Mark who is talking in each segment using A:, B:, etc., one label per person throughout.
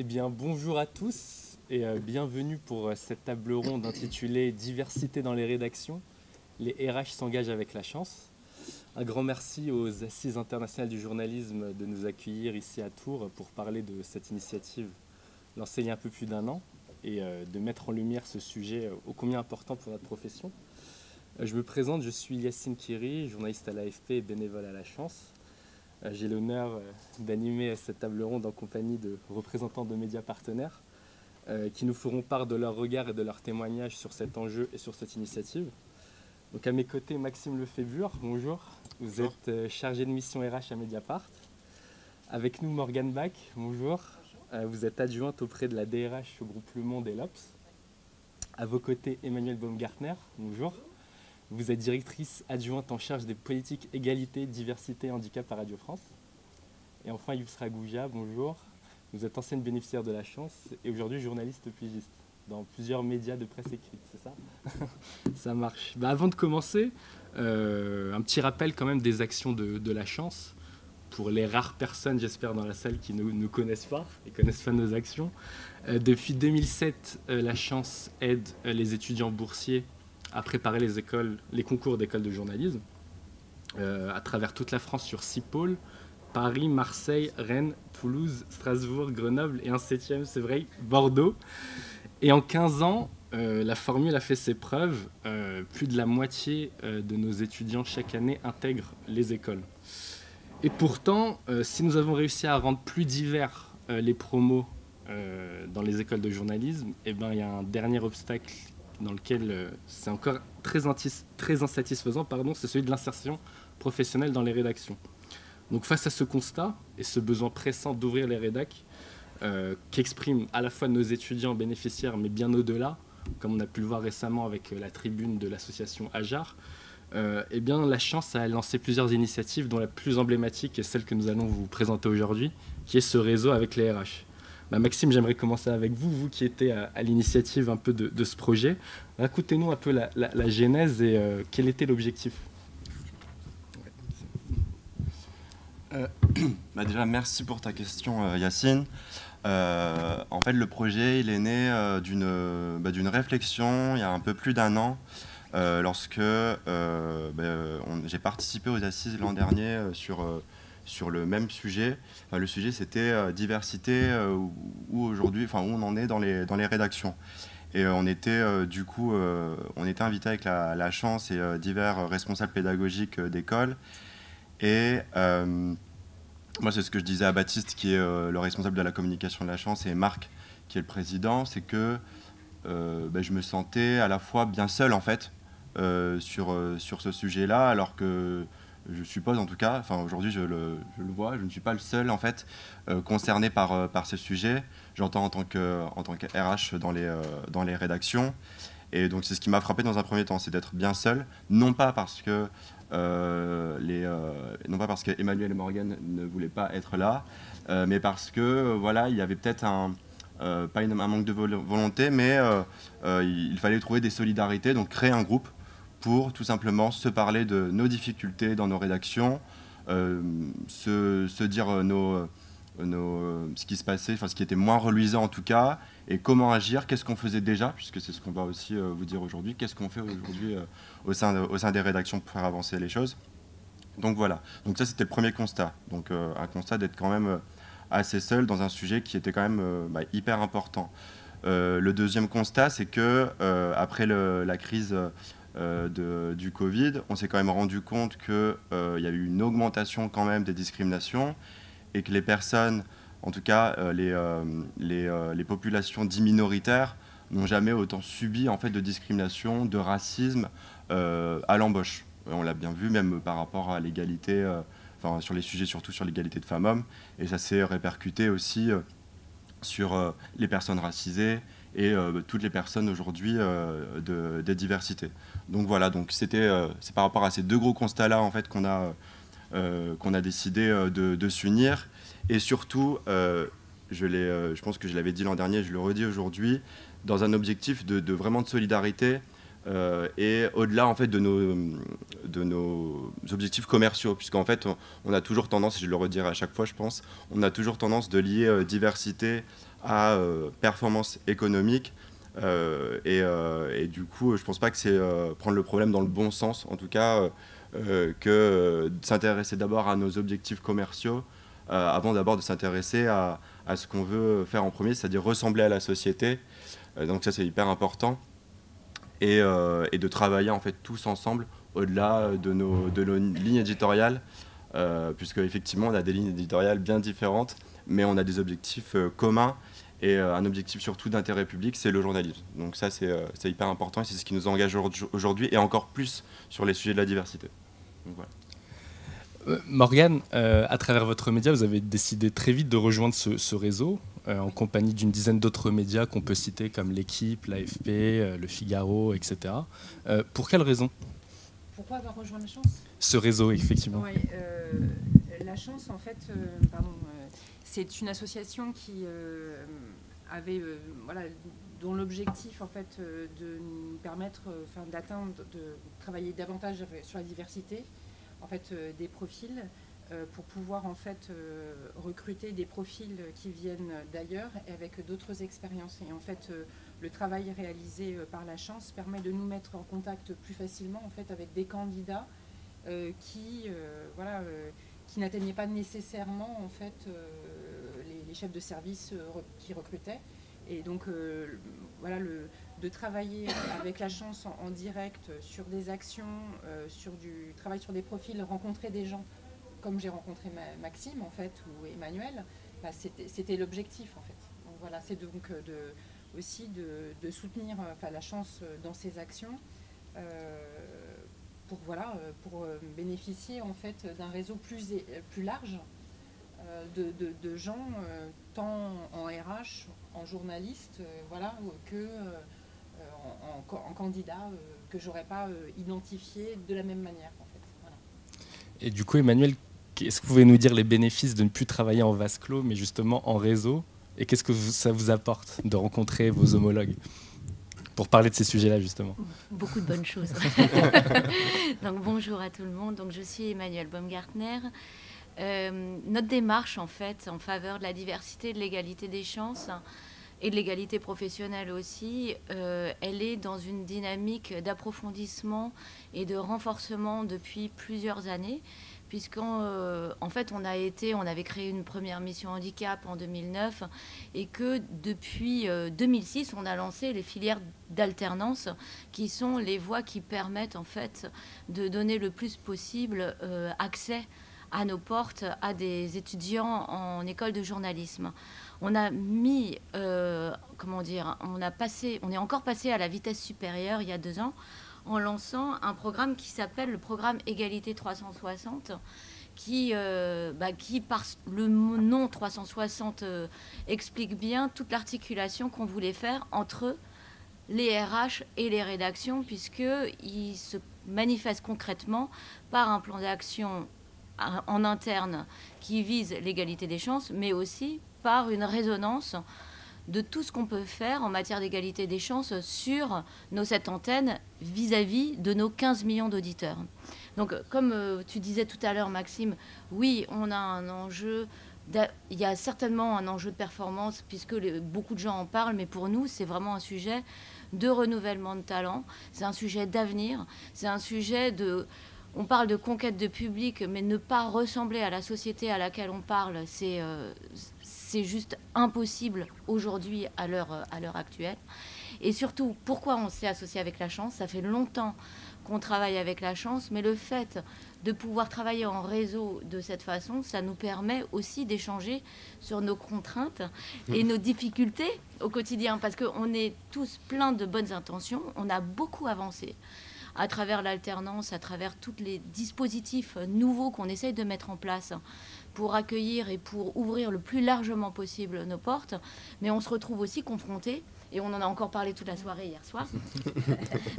A: Eh bien, bonjour à tous et bienvenue pour cette table ronde intitulée Diversité dans les rédactions. Les RH s'engagent avec la chance. Un grand merci aux Assises internationales du journalisme de nous accueillir ici à Tours pour parler de cette initiative lancée il y a un peu plus d'un an et de mettre en lumière ce sujet ô combien important pour notre profession. Je me présente, je suis Yacine Kiri, journaliste à l'AFP et bénévole à la chance. J'ai l'honneur d'animer cette table ronde en compagnie de représentants de médias partenaires qui nous feront part de leur regard et de leur témoignage sur cet enjeu et sur cette initiative. Donc à mes côtés, Maxime Lefébure, bonjour. Vous êtes chargé de mission RH à Mediapart. Avec nous, Morgane Bach, bonjour. Vous êtes adjointe auprès de la DRH au groupe Le Monde et l'Obs. À vos côtés, Emmanuel Baumgartner, bonjour. Vous êtes directrice adjointe en charge des politiques égalité, diversité et handicap à Radio France. Et enfin, Yousra Gouja, bonjour. Vous êtes ancienne bénéficiaire de la chance et aujourd'hui journaliste pigiste dans plusieurs médias de presse écrite, c'est ça? Ça marche. Avant de commencer, un petit rappel quand même des actions de la chance. Pour les rares personnes, j'espère, dans la salle qui ne nous connaissent pas et connaissent pas nos actions. Depuis 2007, la chance aide les étudiants boursiers à préparer les concours d'école de journalisme à travers toute la France sur 6 pôles, Paris, Marseille, Rennes, Toulouse, Strasbourg, Grenoble et un 7e, c'est vrai, Bordeaux. Et en 15 ans, la formule a fait ses preuves. Plus de la moitié de nos étudiants chaque année intègrent les écoles. Et pourtant, si nous avons réussi à rendre plus divers les promos dans les écoles de journalisme, eh ben, il y a un dernier obstacle dans lequel c'est encore très insatisfaisant, c'est celui de l'insertion professionnelle dans les rédactions. Donc face à ce constat et ce besoin pressant d'ouvrir les rédacs qu'expriment à la fois nos étudiants bénéficiaires, mais bien au-delà, comme on a pu le voir récemment avec la tribune de l'association Ajar, eh bien, la chance a lancé plusieurs initiatives, dont la plus emblématique est celle que nous allons vous présenter aujourd'hui, qui est ce réseau avec les RH. Maxime, j'aimerais commencer avec vous, vous qui étiez à l'initiative un peu de ce projet. Racontez-nous un peu la genèse et quel était l'objectif.
B: Déjà, merci pour ta question, Yacine. En fait, le projet, il est né d'une réflexion il y a un peu plus d'un an, lorsque j'ai participé aux assises l'an dernier sur le même sujet. Le sujet, c'était diversité, où on en est dans les rédactions. Et on était on était invité avec la chance et divers responsables pédagogiques d'école. Et moi, c'est ce que je disais à Baptiste, qui est le responsable de la communication de la chance, et Marc, qui est le président, c'est que je me sentais à la fois bien seul, en fait, sur ce sujet-là, alors que je suppose, en tout cas, aujourd'hui je le vois, je ne suis pas le seul, en fait, concerné par ce sujet. J'entends en tant que RH dans les rédactions. Et donc c'est ce qui m'a frappé dans un premier temps, c'est d'être bien seul, non pas parce que Emmanuel et Morgane ne voulaient pas être là, mais parce que il y avait peut-être pas un manque de volonté, mais il fallait trouver des solidarités, donc créer un groupe pour tout simplement se parler de nos difficultés dans nos rédactions, se dire ce qui se passait, ce qui était moins reluisant en tout cas, et comment agir, qu'est-ce qu'on faisait déjà, puisque c'est ce qu'on va aussi vous dire aujourd'hui, qu'est-ce qu'on fait aujourd'hui au sein des rédactions pour faire avancer les choses. Donc voilà, donc ça c'était le premier constat, donc un constat d'être quand même assez seul dans un sujet qui était quand même hyper important. Le deuxième constat, c'est que après la crise du Covid, on s'est quand même rendu compte qu'il y a eu une augmentation quand même des discriminations, et que les personnes, en tout cas les populations dites minoritaires, n'ont jamais autant subi en fait de discrimination, de racisme à l'embauche. On l'a bien vu même par rapport à l'égalité, sur les sujets surtout sur l'égalité de femmes-hommes, et ça s'est répercuté aussi sur les personnes racisées et toutes les personnes aujourd'hui des diversités. Donc voilà, c'est par rapport à ces deux gros constats-là en fait qu'on a décidé de s'unir, et surtout, je pense que je l'avais dit l'an dernier, je le redis aujourd'hui, dans un objectif de vraiment de solidarité, et au-delà en fait de nos objectifs commerciaux, puisqu'en fait on a toujours tendance, et je le redirai à chaque fois je pense, on a toujours tendance de lier diversité à performance économique, et du coup je pense pas que c'est prendre le problème dans le bon sens, en tout cas que de s'intéresser d'abord à nos objectifs commerciaux avant d'abord de s'intéresser à ce qu'on veut faire en premier, c'est-à-dire ressembler à la société. Donc ça c'est hyper important. Et de travailler en fait tous ensemble au-delà de nos lignes éditoriales, puisque effectivement on a des lignes éditoriales bien différentes, mais on a des objectifs communs, et un objectif surtout d'intérêt public, c'est le journalisme. Donc ça c'est hyper important, et c'est ce qui nous engage aujourd'hui, et encore plus sur les sujets de la diversité. Donc, voilà.
A: Morgane, à travers votre média, vous avez décidé très vite de rejoindre ce réseau, en compagnie d'une dizaine d'autres médias qu'on peut citer comme L'Équipe, l'AFP, Le Figaro, etc. Pour quelles raisons?
C: Pourquoi avoir rejoint La Chance?
A: Ce réseau, effectivement.
C: Ouais, La Chance, en fait, c'est une association qui avait, dont l'objectif, en fait, de nous permettre d'atteindre, de travailler davantage sur la diversité, en fait, des profils, pour pouvoir en fait recruter des profils qui viennent d'ailleurs et avec d'autres expériences. Et en fait, le travail réalisé par La Chance permet de nous mettre en contact plus facilement en fait avec des candidats qui n'atteignaient pas nécessairement en fait les chefs de service qui recrutaient. Et donc de travailler avec La Chance en direct sur des actions, sur du travail sur des profils, rencontrer des gens comme j'ai rencontré Maxime en fait ou Emmanuel, c'était l'objectif en fait. Donc voilà, c'est donc aussi de soutenir La Chance dans ses actions pour bénéficier en fait d'un réseau plus large de gens tant en RH, en journaliste, que en candidat que j'aurais pas identifié de la même manière en fait. Voilà.
A: Et du coup, Emmanuel, est-ce que vous pouvez nous dire les bénéfices de ne plus travailler en vase clos, mais justement en réseau? Et qu'est-ce que ça vous apporte de rencontrer vos homologues pour parler de ces sujets-là, justement?
D: Beaucoup de bonnes choses. Donc, bonjour à tout le monde. Donc, je suis Emmanuelle Baumgartner. Notre démarche, en fait, en faveur de la diversité, de l'égalité des chances et de l'égalité professionnelle aussi, elle est dans une dynamique d'approfondissement et de renforcement depuis plusieurs années, puisqu'en fait, on avait créé une première mission handicap en 2009 et que depuis 2006, on a lancé les filières d'alternance qui sont les voies qui permettent en fait de donner le plus possible accès à nos portes à des étudiants en école de journalisme. On a mis, on est encore passé à la vitesse supérieure il y a 2 ans en lançant un programme qui s'appelle le programme Égalité 360, qui par le nom 360 explique bien toute l'articulation qu'on voulait faire entre les RH et les rédactions, puisqu'il se manifeste concrètement par un plan d'action en interne qui vise l'égalité des chances, mais aussi par une résonance de tout ce qu'on peut faire en matière d'égalité des chances sur nos 7 antennes vis-à-vis de nos 15 millions d'auditeurs. Donc, comme tu disais tout à l'heure, Maxime, oui, on a un enjeu, il y a certainement un enjeu de performance, puisque beaucoup de gens en parlent, mais pour nous, c'est vraiment un sujet de renouvellement de talent, c'est un sujet d'avenir, c'est un sujet de... On parle de conquête de public, mais ne pas ressembler à la société à laquelle on parle, c'est juste impossible aujourd'hui à l'heure actuelle. Et surtout, pourquoi on s'est associé avec La Chance? Ça fait longtemps qu'on travaille avec La Chance, mais le fait de pouvoir travailler en réseau de cette façon, ça nous permet aussi d'échanger sur nos contraintes et nos difficultés au quotidien, parce qu'on est tous pleins de bonnes intentions, on a beaucoup avancé à travers l'alternance, à travers tous les dispositifs nouveaux qu'on essaye de mettre en place pour accueillir et pour ouvrir le plus largement possible nos portes. Mais on se retrouve aussi confronté et on en a encore parlé toute la soirée hier soir.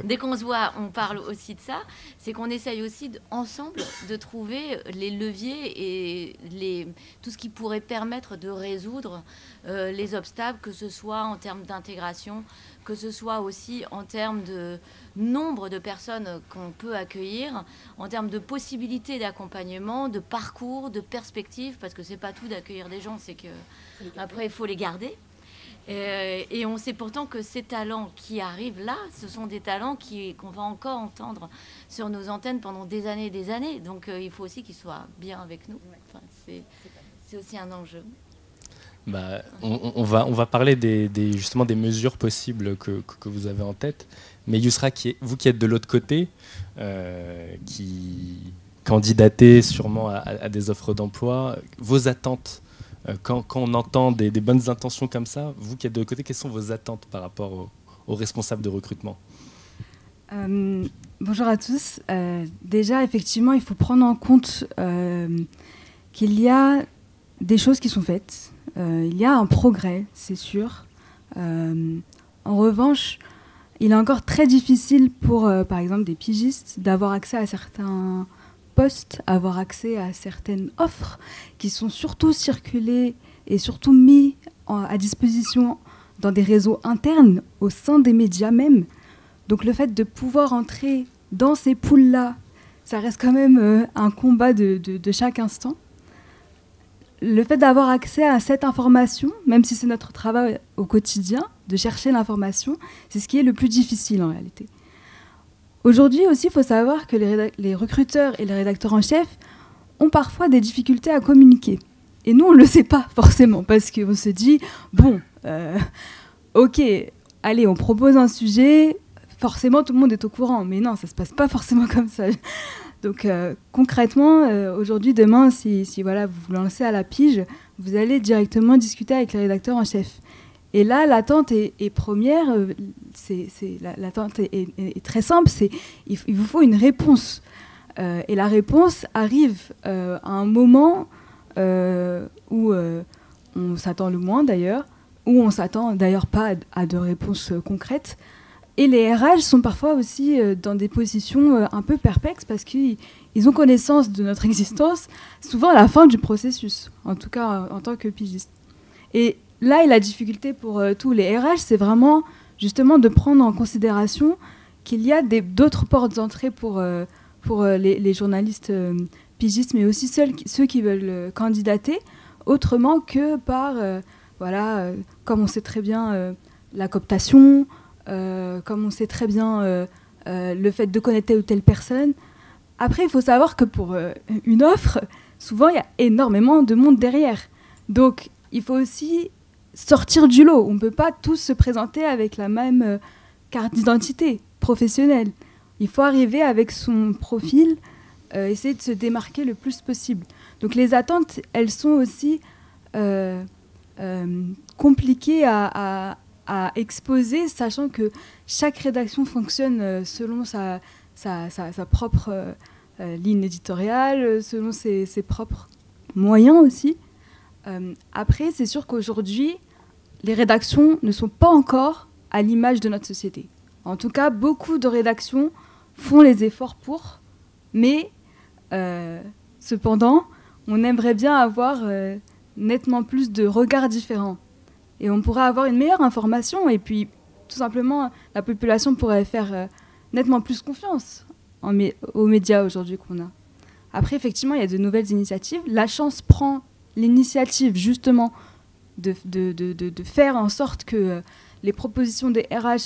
D: Dès qu'on se voit, on parle aussi de ça. C'est qu'on essaye aussi ensemble de trouver les leviers et tout ce qui pourrait permettre de résoudre les obstacles, que ce soit en termes d'intégration, que ce soit aussi en termes de nombre de personnes qu'on peut accueillir, en termes de possibilités d'accompagnement, de parcours, de perspectives, parce que c'est pas tout d'accueillir des gens, c'est que après il faut les garder. Et on sait pourtant que ces talents qui arrivent là, ce sont des talents qu'on va encore entendre sur nos antennes pendant des années et des années. Donc il faut aussi qu'ils soient bien avec nous. Enfin, c'est aussi un enjeu.
A: Bah, on va parler justement des mesures possibles que vous avez en tête. Mais Yousra, vous qui êtes de l'autre côté, qui candidatez sûrement à des offres d'emploi, vos attentes, quand on entend des bonnes intentions comme ça, vous qui êtes de l'autre côté, quelles sont vos attentes par rapport aux responsables de recrutement ?
E: Bonjour à tous. Déjà, effectivement, il faut prendre en compte qu'il y a des choses qui sont faites. Il y a un progrès, c'est sûr. En revanche, il est encore très difficile pour, par exemple, des pigistes d'avoir accès à certains postes, avoir accès à certaines offres qui sont surtout circulées et surtout mis à disposition dans des réseaux internes au sein des médias même. Donc le fait de pouvoir entrer dans ces pools-là, ça reste quand même un combat de chaque instant. Le fait d'avoir accès à cette information, même si c'est notre travail au quotidien, de chercher l'information, c'est ce qui est le plus difficile en réalité. Aujourd'hui aussi, il faut savoir que les recruteurs et les rédacteurs en chef ont parfois des difficultés à communiquer. Et nous, on ne le sait pas forcément, parce qu'on se dit, bon, ok, allez, on propose un sujet, forcément tout le monde est au courant. Mais non, ça ne se passe pas forcément comme ça. Donc concrètement, aujourd'hui, demain, si voilà, vous vous lancez à la pige, vous allez directement discuter avec les rédacteurs en chef. Et là, l'attente est première, l'attente est très simple, il vous faut une réponse. Et la réponse arrive à un moment où on s'attend le moins d'ailleurs, où on ne s'attend d'ailleurs pas à de réponses concrètes. Et les RH sont parfois aussi dans des positions un peu perplexes parce qu'ils ont connaissance de notre existence souvent à la fin du processus, en tout cas en tant que pigiste. Et là, la difficulté pour tous les RH, c'est vraiment justement de prendre en considération qu'il y a d'autres portes d'entrée pour les journalistes pigistes, mais aussi ceux qui veulent candidater, autrement que par, comme on sait très bien, la cooptation, comme on sait très bien le fait de connaître telle ou telle personne. Après, il faut savoir que pour une offre, souvent, il y a énormément de monde derrière. Donc, il faut aussi sortir du lot. On ne peut pas tous se présenter avec la même carte d'identité professionnelle. Il faut arriver avec son profil, essayer de se démarquer le plus possible. Donc les attentes, elles sont aussi compliquées à exposer, sachant que chaque rédaction fonctionne selon sa propre ligne éditoriale, selon ses propres moyens aussi. Après, c'est sûr qu'aujourd'hui, les rédactions ne sont pas encore à l'image de notre société. En tout cas, beaucoup de rédactions font les efforts pour, mais cependant, on aimerait bien avoir nettement plus de regards différents. Et on pourrait avoir une meilleure information, et puis tout simplement, la population pourrait faire nettement plus confiance aux médias aujourd'hui qu'on a. Après, effectivement, il y a de nouvelles initiatives. La Chance prend l'initiative justement de faire en sorte que les propositions des RH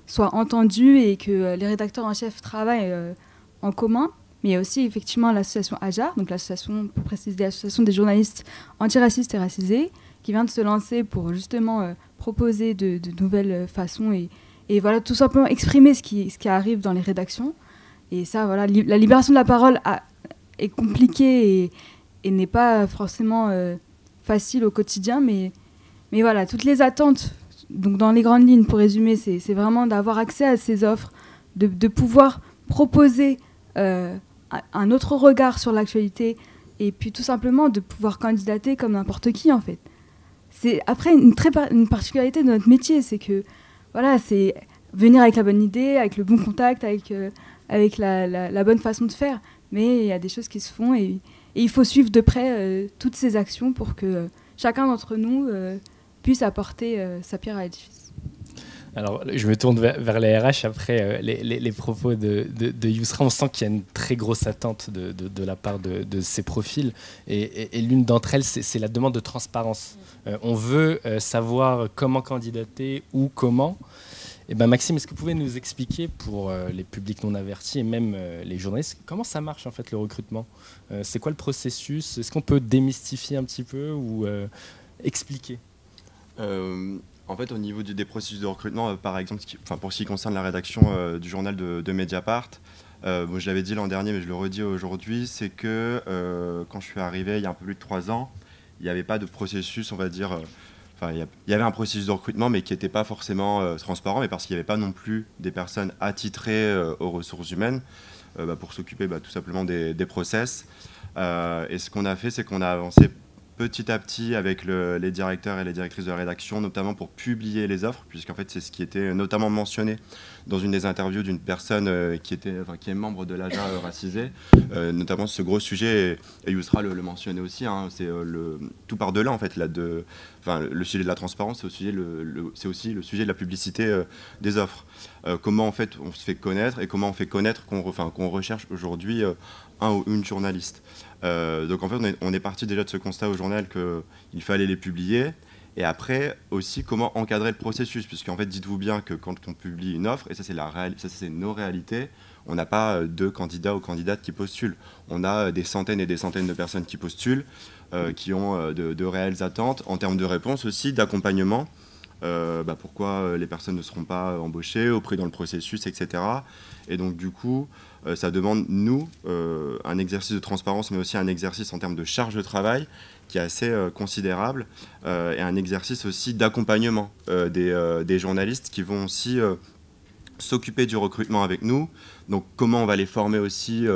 E: soient entendues et que les rédacteurs en chef travaillent en commun. Mais il y a aussi effectivement l'association AJA, donc l'association, pour préciser, l'association des journalistes antiracistes et racisés, qui vient de se lancer pour justement proposer de nouvelles façons et voilà, tout simplement exprimer ce qui arrive dans les rédactions. Et ça, voilà, la libération de la parole est compliquée et n'est pas forcément facile au quotidien, mais voilà, toutes les attentes, donc dans les grandes lignes, pour résumer, c'est vraiment d'avoir accès à ces offres, de pouvoir proposer un autre regard sur l'actualité, et puis tout simplement de pouvoir candidater comme n'importe qui, en fait. c'est après une particularité de notre métier, c'est que voilà, c'est venir avec la bonne idée, avec le bon contact, avec la bonne façon de faire. Mais il y a des choses qui se font et il faut suivre de près toutes ces actions pour que chacun d'entre nous puisse apporter sa pierre à l'édifice.
A: Alors, je me tourne vers les RH après les propos de Yousra. On sent qu'il y a une très grosse attente de la part de ces profils. Et l'une d'entre elles, c'est la demande de transparence. On veut savoir comment candidater, où, comment. Et ben Maxime, est-ce que vous pouvez nous expliquer pour les publics non avertis et même les journalistes, comment ça marche en fait le recrutement ? C'est quoi le processus ? Est-ce qu'on peut démystifier un petit peu ou expliquer ?
B: En fait, au niveau des processus de recrutement, par exemple, pour ce qui concerne la rédaction du journal de Mediapart, je l'avais dit l'an dernier, mais je le redis aujourd'hui, c'est que quand je suis arrivé il y a un peu plus de 3 ans, il n'y avait pas de processus, on va dire... il y avait un processus de recrutement, mais qui n'était pas forcément transparent, mais parce qu'il n'y avait pas non plus des personnes attitrées aux ressources humaines pour s'occuper tout simplement des process. Et ce qu'on a fait, c'est qu'on a avancé petit à petit avec les directeurs et les directrices de rédaction, notamment pour publier les offres, puisqu'en fait c'est ce qui était notamment mentionné dans une des interviews d'une personne qui est membre de l'AJA racisé, notamment ce gros sujet, et Yousra le mentionnait aussi, c'est tout par-delà en fait, le sujet de la transparence, c'est aussi le sujet de la publicité des offres. Comment en fait on se fait connaître et comment on fait connaître qu'on recherche aujourd'hui un ou une journaliste. Donc en fait on est parti déjà de ce constat au journal qu'il fallait les publier, et après aussi comment encadrer le processus, puisqu'en fait dites-vous bien que quand on publie une offre, et ça c'est nos réalités, on n'a pas 2 candidats ou candidates qui postulent, on a des centaines et des centaines de personnes qui postulent, qui ont de réelles attentes en termes de réponse aussi, d'accompagnement. Pourquoi les personnes ne seront pas embauchées, au prix dans le processus, etc. Et donc du coup, ça demande, nous, un exercice de transparence, mais aussi un exercice en termes de charge de travail qui est assez considérable, et un exercice aussi d'accompagnement des journalistes qui vont aussi s'occuper du recrutement avec nous. Donc comment on va les former aussi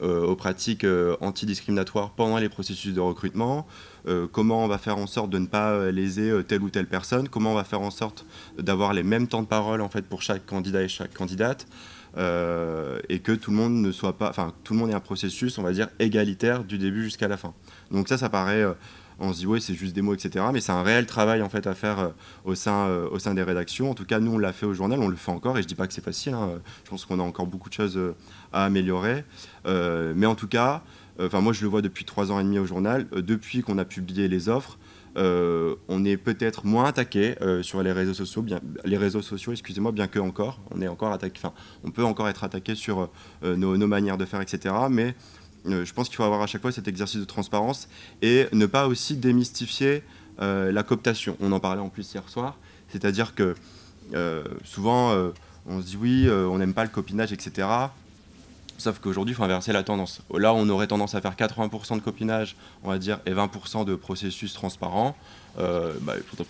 B: aux pratiques antidiscriminatoires pendant les processus de recrutement, comment on va faire en sorte de ne pas léser telle ou telle personne, comment on va faire en sorte d'avoir les mêmes temps de parole en fait pour chaque candidat et chaque candidate, et que tout le monde ne soit pas, tout le monde ait un processus, on va dire, égalitaire du début jusqu'à la fin. Donc ça paraît, on se dit ouais c'est juste des mots, etc. Mais c'est un réel travail en fait à faire au sein des rédactions. En tout cas nous on l'a fait au journal, on le fait encore, et je dis pas que c'est facile, je pense qu'on a encore beaucoup de choses à améliorer, mais en tout cas, moi je le vois depuis 3 ans et demi au journal, depuis qu'on a publié les offres, on est peut-être moins attaqué sur les réseaux sociaux, bien que encore, on est encore attaqué, on peut encore être attaqué sur nos manières de faire, etc. Mais je pense qu'il faut avoir à chaque fois cet exercice de transparence et ne pas aussi démystifier la cooptation. On en parlait en plus hier soir, c'est-à-dire que souvent on se dit oui, on n'aime pas le copinage, etc. Sauf qu'aujourd'hui, il faut inverser la tendance. Là, on aurait tendance à faire 80% de copinage, on va dire, et 20% de processus transparent. Il faudrait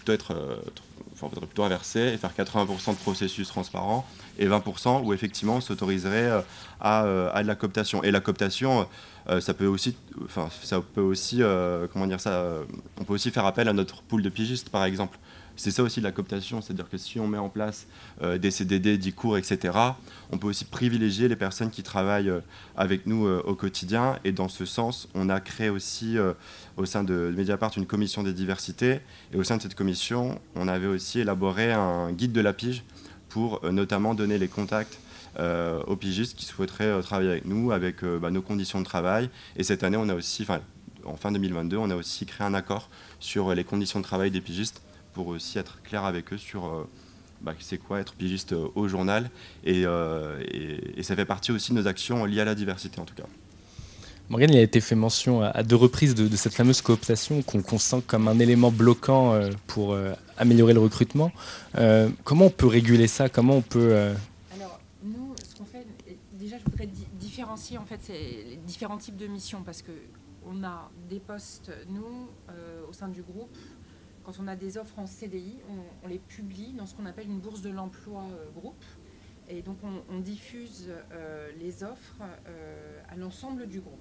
B: plutôt inverser et faire 80% de processus transparent et 20% où effectivement on s'autoriserait à de la cooptation. Et la cooptation, on peut aussi faire appel à notre pool de pigistes, par exemple. C'est ça aussi de la cooptation, c'est-à-dire que si on met en place des CDD, 10 cours, etc., on peut aussi privilégier les personnes qui travaillent avec nous au quotidien. Et dans ce sens, on a créé aussi au sein de Mediapart une commission des diversités. Et au sein de cette commission, on avait aussi élaboré un guide de la pige pour notamment donner les contacts aux pigistes qui souhaiteraient travailler avec nous, avec nos conditions de travail. Et cette année, on a aussi, en fin 2022, on a aussi créé un accord sur les conditions de travail des pigistes, pour aussi être clair avec eux sur c'est quoi être pigiste au journal, et ça fait partie aussi de nos actions liées à la diversité en tout cas.
A: Morgane, il a été fait mention à 2 reprises de cette fameuse cooptation qu'on sent comme un élément bloquant pour améliorer le recrutement. Comment on peut réguler ça ? Comment on peut...
C: Alors, nous, ce qu'on fait, déjà, je voudrais différencier en fait les différents types de missions, parce qu'on a des postes, nous, au sein du groupe. Quand on a des offres en CDI, on les publie dans ce qu'on appelle une bourse de l'emploi groupe. Et donc, on diffuse les offres à l'ensemble du groupe.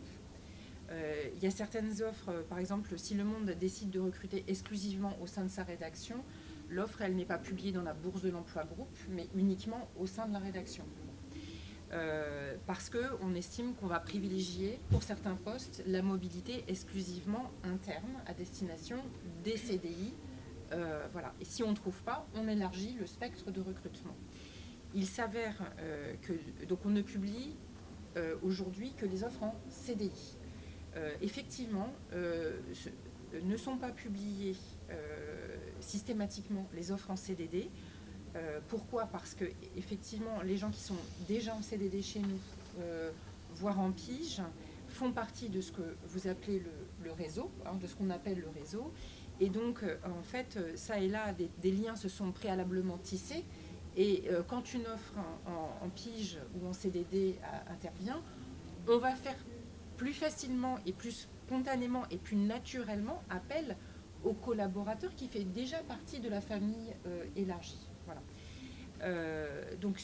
C: Il y a certaines offres, par exemple, si Le Monde décide de recruter exclusivement au sein de sa rédaction, l'offre, elle n'est pas publiée dans la bourse de l'emploi groupe, mais uniquement au sein de la rédaction. Parce qu'on estime qu'on va privilégier, pour certains postes, la mobilité exclusivement interne à destination des CDI. Voilà. Et si on ne trouve pas, on élargit le spectre de recrutement. Il s'avère donc on ne publie aujourd'hui que les offres en CDI. Effectivement, ne sont pas publiées systématiquement les offres en CDD. Pourquoi? Parce que effectivement, les gens qui sont déjà en CDD chez nous, voire en pige, font partie de ce que vous appelez le réseau, hein, de ce qu'on appelle le réseau. Et donc, en fait, ça et là, des liens se sont préalablement tissés. Et quand une offre en pige ou en CDD intervient, on va faire plus facilement et plus spontanément et plus naturellement appel au collaborateur qui fait déjà partie de la famille élargie. Voilà. Donc,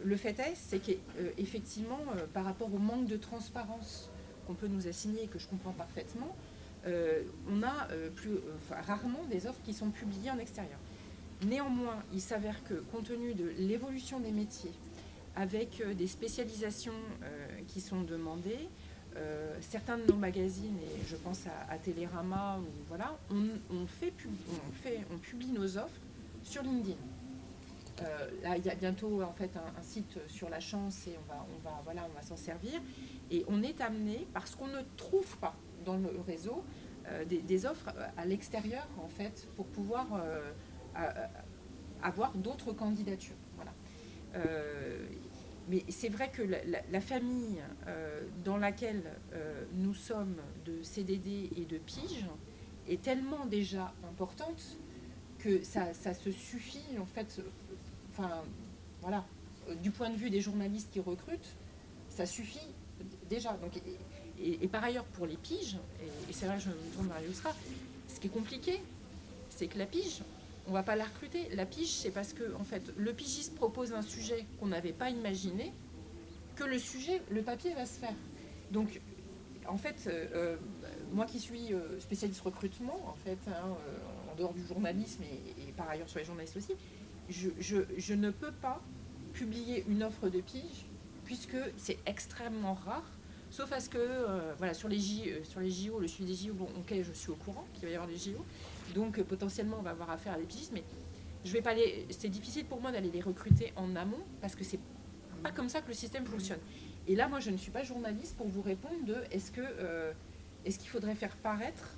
C: le fait est, c'est qu'effectivement, par rapport au manque de transparence qu'on peut nous assigner et que je comprends parfaitement, on a rarement des offres qui sont publiées en extérieur. Néanmoins, il s'avère que, compte tenu de l'évolution des métiers, avec des spécialisations qui sont demandées, certains de nos magazines, et je pense à Télérama, voilà, on publie nos offres sur LinkedIn. Là, il y a bientôt en fait un site sur la chance et on va s'en servir. Et on est amené, parce qu'on ne trouve pas dans le réseau des offres à l'extérieur en fait, pour pouvoir avoir d'autres candidatures. Voilà. Mais c'est vrai que la famille dans laquelle nous sommes de CDD et de pige est tellement déjà importante que ça se suffit en fait. Enfin, voilà, du point de vue des journalistes qui recrutent, ça suffit déjà. Donc, et par ailleurs, pour les piges, et c'est vrai que je me tourne vers Yousra, ce qui est compliqué, c'est que la pige, on ne va pas la recruter. La pige, c'est parce que en fait, le pigiste propose un sujet qu'on n'avait pas imaginé, que le papier va se faire. Donc, en fait, moi qui suis spécialiste recrutement, en fait, en dehors du journalisme et par ailleurs sur les journalistes aussi, je ne peux pas publier une offre de pige puisque c'est extrêmement rare, sauf à ce que, voilà, sur les JO, le suivi des JO, bon, ok, je suis au courant qu'il va y avoir des JO, donc potentiellement on va avoir affaire à des pigistes, mais je vais pas c'est difficile pour moi d'aller les recruter en amont parce que c'est pas comme ça que le système fonctionne. Et là, moi, je ne suis pas journaliste pour vous répondre de est-ce qu'il faudrait faire paraître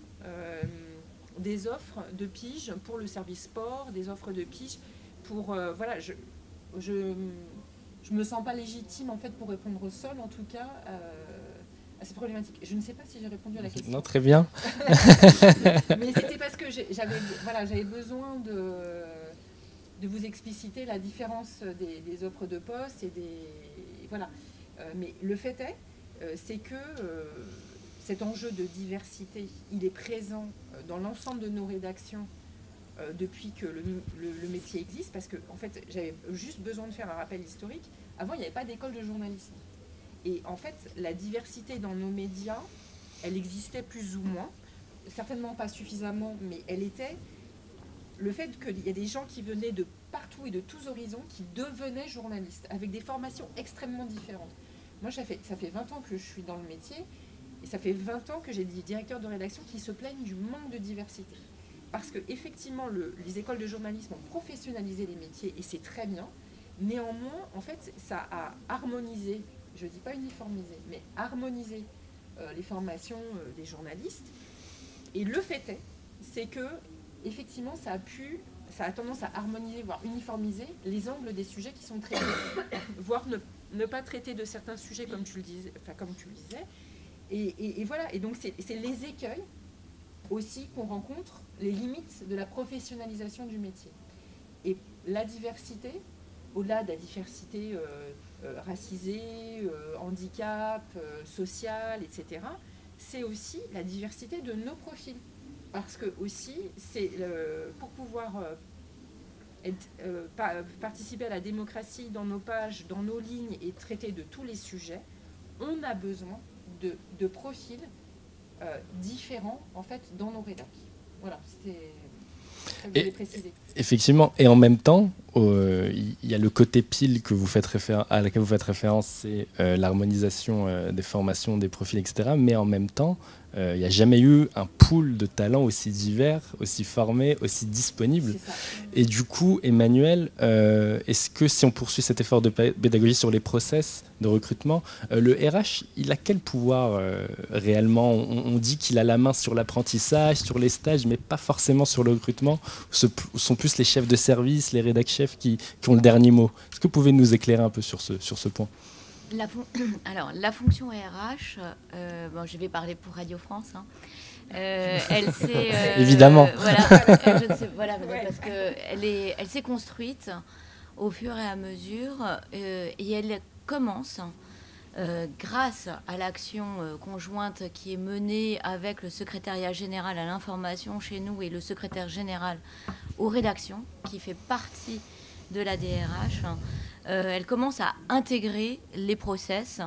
C: des offres de pige pour le service sport, des offres de pige pour voilà, je me sens pas légitime en fait pour répondre seule en tout cas à ces problématiques. Je ne sais pas si j'ai répondu à la question.
A: Non, très bien.
C: Mais c'était parce que j'avais besoin de vous expliciter la différence des offres de poste et voilà. Mais le fait est, c'est que cet enjeu de diversité, il est présent dans l'ensemble de nos rédactions depuis que le métier existe, parce que en fait, j'avais juste besoin de faire un rappel historique. Avant, il n'y avait pas d'école de journalisme. Et en fait, la diversité dans nos médias, elle existait plus ou moins, certainement pas suffisamment, mais elle était. Le fait qu'il y a des gens qui venaient de partout et de tous horizons qui devenaient journalistes, avec des formations extrêmement différentes. Moi, ça fait 20 ans que je suis dans le métier, et ça fait 20 ans que j'ai des directeurs de rédaction qui se plaignent du manque de diversité. Parce qu'effectivement, les écoles de journalisme ont professionnalisé les métiers, et c'est très bien. Néanmoins, en fait, ça a harmonisé, je ne dis pas uniformisé, mais harmonisé les formations des journalistes. Et le fait est, c'est que, effectivement, ça a tendance à harmoniser, voire uniformiser les angles des sujets qui sont traités, voire ne pas traiter de certains sujets comme tu le disais. Et voilà, et donc c'est les écueils aussi qu'on rencontre, les limites de la professionnalisation du métier. Et la diversité, au-delà de la diversité racisée, handicap, sociale, etc., c'est aussi la diversité de nos profils. Parce que aussi, c'est pour pouvoir participer à la démocratie dans nos pages, dans nos lignes et traiter de tous les sujets, on a besoin de profils différents en fait dans nos rédacs. Voilà, c'était ça que je voulais préciser.
A: Effectivement, et en même temps, il y a le côté pile que à laquelle vous faites référence, c'est l'harmonisation des formations, des profils, etc. Mais en même temps, il n'y a jamais eu un pool de talents aussi divers, aussi formés, aussi disponibles. Et du coup, Emmanuel, est-ce que si on poursuit cet effort de pédagogie sur les process de recrutement, le RH, il a quel pouvoir réellement ? On dit qu'il a la main sur l'apprentissage, sur les stages, mais pas forcément sur le recrutement. Ce sont plus les chefs de service, les rédac chefs qui ont le dernier mot. Est-ce que vous pouvez nous éclairer un peu sur ce point ?
D: Alors, la fonction RH, bon, je vais parler pour Radio France. Hein. Elle s'est
A: évidemment.
D: Parce que elle s'est construite au fur et à mesure et elle commence grâce à l'action conjointe qui est menée avec le secrétariat général à l'information chez nous et le secrétaire général aux rédactions, qui fait partie de la DRH. Elle commence à intégrer les process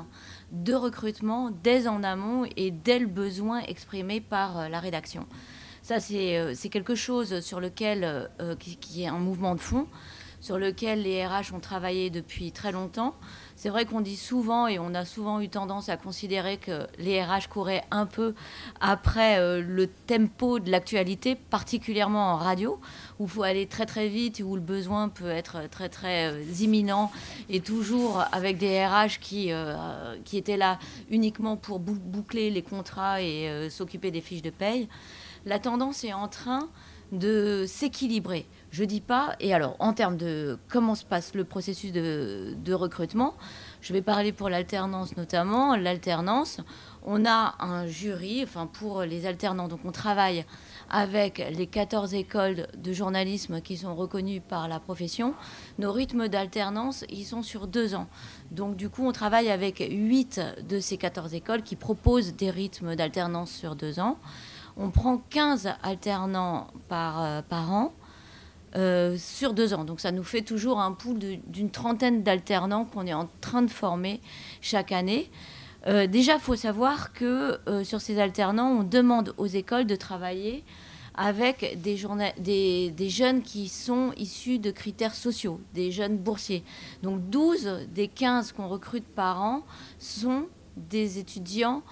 D: de recrutement dès en amont et dès le besoin exprimé par la rédaction. Ça, c'est quelque chose sur lequel, qui est un mouvement de fond, sur lequel les RH ont travaillé depuis très longtemps. C'est vrai qu'on dit souvent, et on a souvent eu tendance à considérer que les RH couraient un peu après le tempo de l'actualité, particulièrement en radio, où il faut aller très très vite, où le besoin peut être très très imminent, et toujours avec des RH qui étaient là uniquement pour boucler les contrats et s'occuper des fiches de paye. La tendance est en train de s'équilibrer. Je dis pas, et alors en termes de comment se passe le processus de recrutement, je vais parler pour l'alternance notamment. L'alternance, on a un jury, enfin pour les alternants, donc on travaille avec les 14 écoles de journalisme qui sont reconnues par la profession. Nos rythmes d'alternance, ils sont sur 2 ans. Donc du coup, on travaille avec 8 de ces 14 écoles qui proposent des rythmes d'alternance sur 2 ans. On prend 15 alternants par an sur 2 ans. Donc ça nous fait toujours un pool d'une trentaine d'alternants qu'on est en train de former chaque année. Déjà, il faut savoir que sur ces alternants, on demande aux écoles de travailler avec des jeunes qui sont issus de critères sociaux, des jeunes boursiers. Donc 12 des 15 qu'on recrute par an sont des étudiants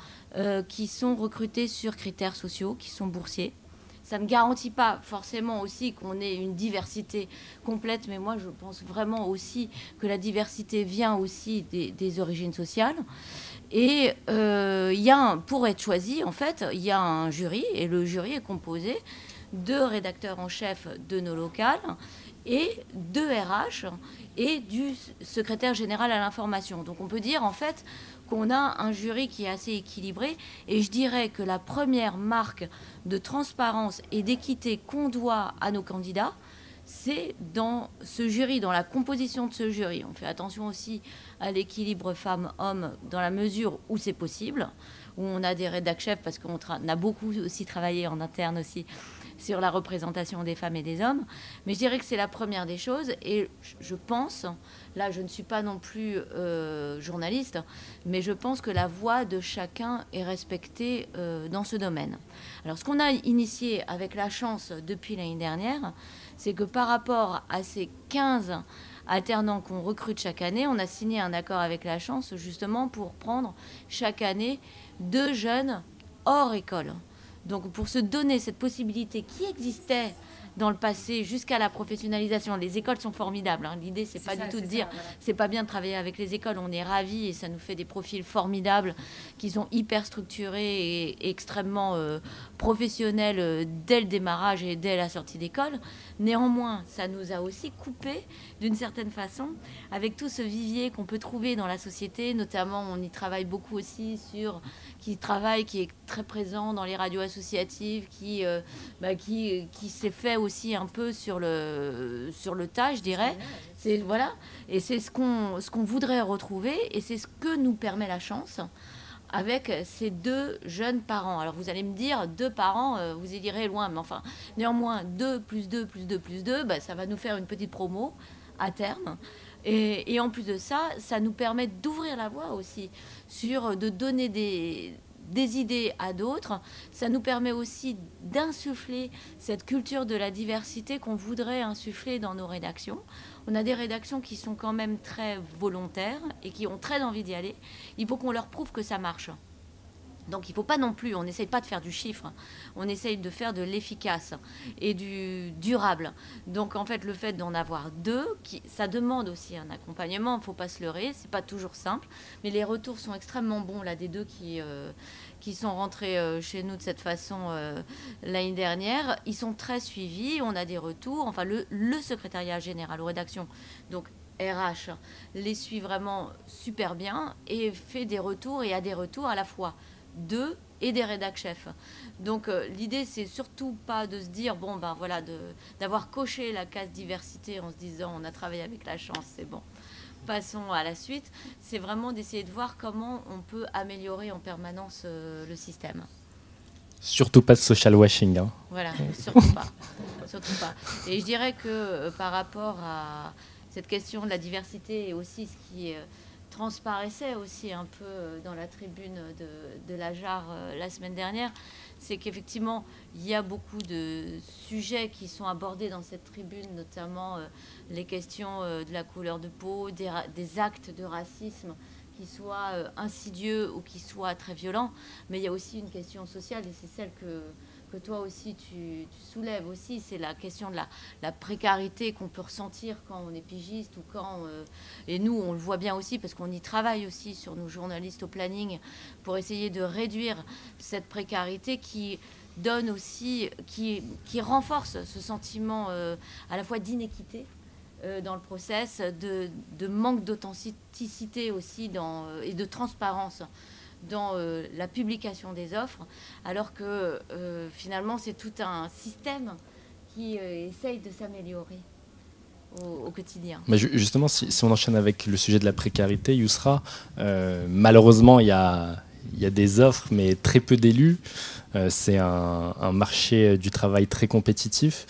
D: qui sont recrutés sur critères sociaux, qui sont boursiers. Ça ne garantit pas forcément aussi qu'on ait une diversité complète, mais moi je pense vraiment aussi que la diversité vient aussi des origines sociales. Et pour être choisi, en fait, il y a un jury, et le jury est composé de rédacteurs en chef de nos locales et de RH et du secrétaire général à l'information. Donc on peut dire en fait qu'on a un jury qui est assez équilibré, et je dirais que la première marque de transparence et d'équité qu'on doit à nos candidats, c'est dans ce jury, dans la composition de ce jury. On fait attention aussi à l'équilibre femmes-hommes dans la mesure où c'est possible, où on a des rédac chefs, parce qu'on a beaucoup aussi travaillé en interne aussi sur la représentation des femmes et des hommes. Mais je dirais que c'est la première des choses, et je pense, là je ne suis pas non plus journaliste, mais je pense que la voix de chacun est respectée dans ce domaine. Alors ce qu'on a initié avec la chance depuis l'année dernière, c'est que par rapport à ces 15 alternants qu'on recrute chaque année, on a signé un accord avec la chance justement pour prendre chaque année 2 jeunes hors école. Donc pour se donner cette possibilité qui existait dans le passé jusqu'à la professionnalisation. Les écoles sont formidables, hein. L'idée, c'est pas du tout de dire c'est pas bien de travailler avec les écoles. On est ravis et ça nous fait des profils formidables qui sont hyper structurés et extrêmement professionnels dès le démarrage et dès la sortie d'école. Néanmoins, ça nous a aussi coupé d'une certaine façon avec tout ce vivier qu'on peut trouver dans la société. Notamment, on y travaille beaucoup aussi qui est très présent dans les radios associatives, qui s'est fait aussi un peu sur le tas, je dirais. Voilà. Et c'est ce qu'on voudrait retrouver, et c'est ce que nous permet la chance avec ces 2 jeunes parents. Alors vous allez me dire, 2 parents, vous y irez loin, mais enfin, néanmoins, 2 plus 2 plus 2 plus 2, ça va nous faire une petite promo à terme. Et en plus de ça, ça nous permet d'ouvrir la voie aussi, de donner des idées à d'autres. Ça nous permet aussi d'insuffler cette culture de la diversité qu'on voudrait insuffler dans nos rédactions. On a des rédactions qui sont quand même très volontaires et qui ont très envie d'y aller. Il faut qu'on leur prouve que ça marche. Donc il ne faut pas non plus, on n'essaye pas de faire du chiffre, on essaye de faire de l'efficace et du durable. Donc en fait le fait d'en avoir 2, ça demande aussi un accompagnement, il ne faut pas se leurrer, ce n'est pas toujours simple, mais les retours sont extrêmement bons là des 2 qui sont rentrés chez nous de cette façon l'année dernière. Ils sont très suivis, on a des retours, enfin le secrétariat général aux rédactions, donc RH, les suit vraiment super bien et fait des retours et a des retours à la fois d'eux et des rédac chefs. Donc l'idée c'est surtout pas de se dire bon ben voilà d'avoir coché la case diversité en se disant on a travaillé avec la chance, c'est bon, passons à la suite. C'est vraiment d'essayer de voir comment on peut améliorer en permanence le système.
A: Surtout pas de social washing. Hein.
D: Voilà, surtout pas. Surtout pas. Et je dirais que par rapport à cette question de la diversité et aussi ce qui transparaissait aussi un peu dans la tribune de la JAR la semaine dernière, c'est qu'effectivement, il y a beaucoup de sujets qui sont abordés dans cette tribune, notamment les questions de la couleur de peau, des actes de racisme qui soient insidieux ou qui soient très violents. Mais il y a aussi une question sociale, et c'est celle que toi aussi tu soulèves aussi, c'est la question de la précarité qu'on peut ressentir quand on est pigiste ou quand... et nous, on le voit bien aussi parce qu'on y travaille aussi sur nos journalistes au planning pour essayer de réduire cette précarité qui donne aussi, qui renforce ce sentiment à la fois d'inéquité dans le process, de manque d'authenticité aussi et de transparence dans la publication des offres, alors que finalement c'est tout un système qui essaye de s'améliorer au quotidien.
A: Mais justement, si on enchaîne avec le sujet de la précarité, Yousra, malheureusement il y a des offres mais très peu d'élus, c'est un marché du travail très compétitif.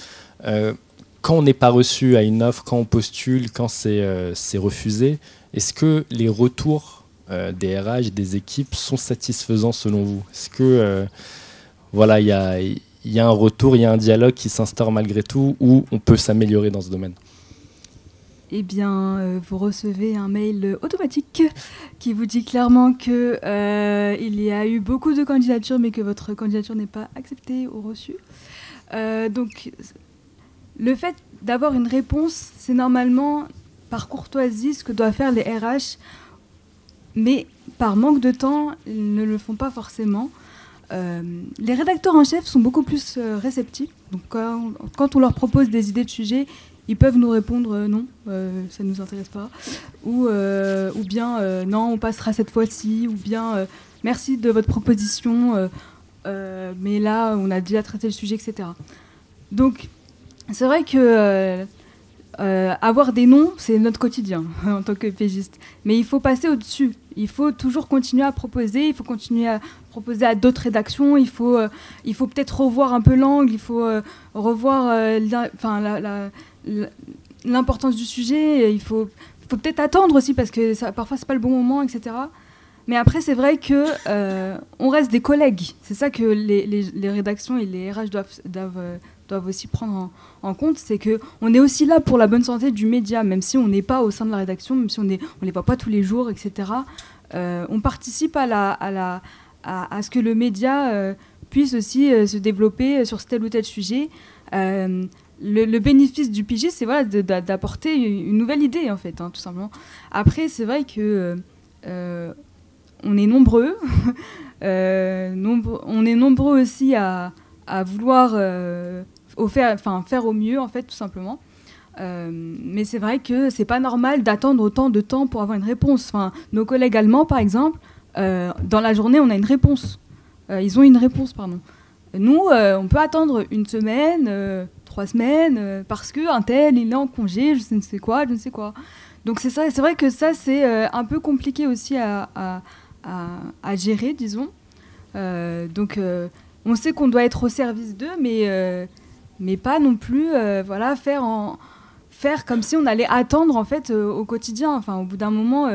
A: Quand on n'est pas reçu à une offre, quand on postule, quand c'est refusé, est-ce que les retours des RH, des équipes sont satisfaisants selon vous? Est-ce que voilà, il y a un retour, il y a un dialogue qui s'instaure malgré tout, ou on peut s'améliorer dans ce domaine?
E: Eh bien, vous recevez un mail automatique qui vous dit clairement que il y a eu beaucoup de candidatures, mais que votre candidature n'est pas acceptée ou reçue. Donc, le fait d'avoir une réponse, c'est normalement par courtoisie ce que doivent faire les RH. Mais par manque de temps, ils ne le font pas forcément. Les rédacteurs en chef sont beaucoup plus réceptifs. Donc quand on leur propose des idées de sujets, ils peuvent nous répondre non, ça ne nous intéresse pas. Ou bien non, on passera cette fois-ci. Ou bien merci de votre proposition, mais là, on a déjà traité le sujet, etc. Donc c'est vrai que... avoir des noms, c'est notre quotidien en tant que pégiste. Mais il faut passer au-dessus. Il faut toujours continuer à proposer. Il faut continuer à proposer à d'autres rédactions. Il faut peut-être revoir un peu l'angle. Il faut revoir l'importance du sujet. Il faut peut-être attendre aussi parce que parfois c'est pas le bon moment, etc. Mais après, c'est vrai que on reste des collègues. C'est ça que les rédactions et les RH doivent aussi prendre en compte, c'est qu'on est aussi là pour la bonne santé du média, même si on n'est pas au sein de la rédaction, même si on les voit pas tous les jours, etc. On participe à ce que le média puisse aussi se développer sur tel ou tel sujet. Le bénéfice du pigiste, c'est voilà, d'apporter une nouvelle idée, en fait, hein, tout simplement. Après, c'est vrai que on est nombreux. On est nombreux aussi à vouloir faire au mieux, en fait, tout simplement. Mais c'est vrai que c'est pas normal d'attendre autant de temps pour avoir une réponse. Enfin, nos collègues allemands, par exemple, dans la journée, on a une réponse. Ils ont une réponse, pardon. Nous, on peut attendre une semaine, 3 semaines, parce qu'un tel, il est en congé, je ne sais quoi. Donc c'est vrai que ça, c'est un peu compliqué aussi à gérer, disons. Donc on sait qu'on doit être au service d'eux, mais pas non plus faire faire comme si on allait attendre en fait au quotidien. Enfin, au bout d'un moment,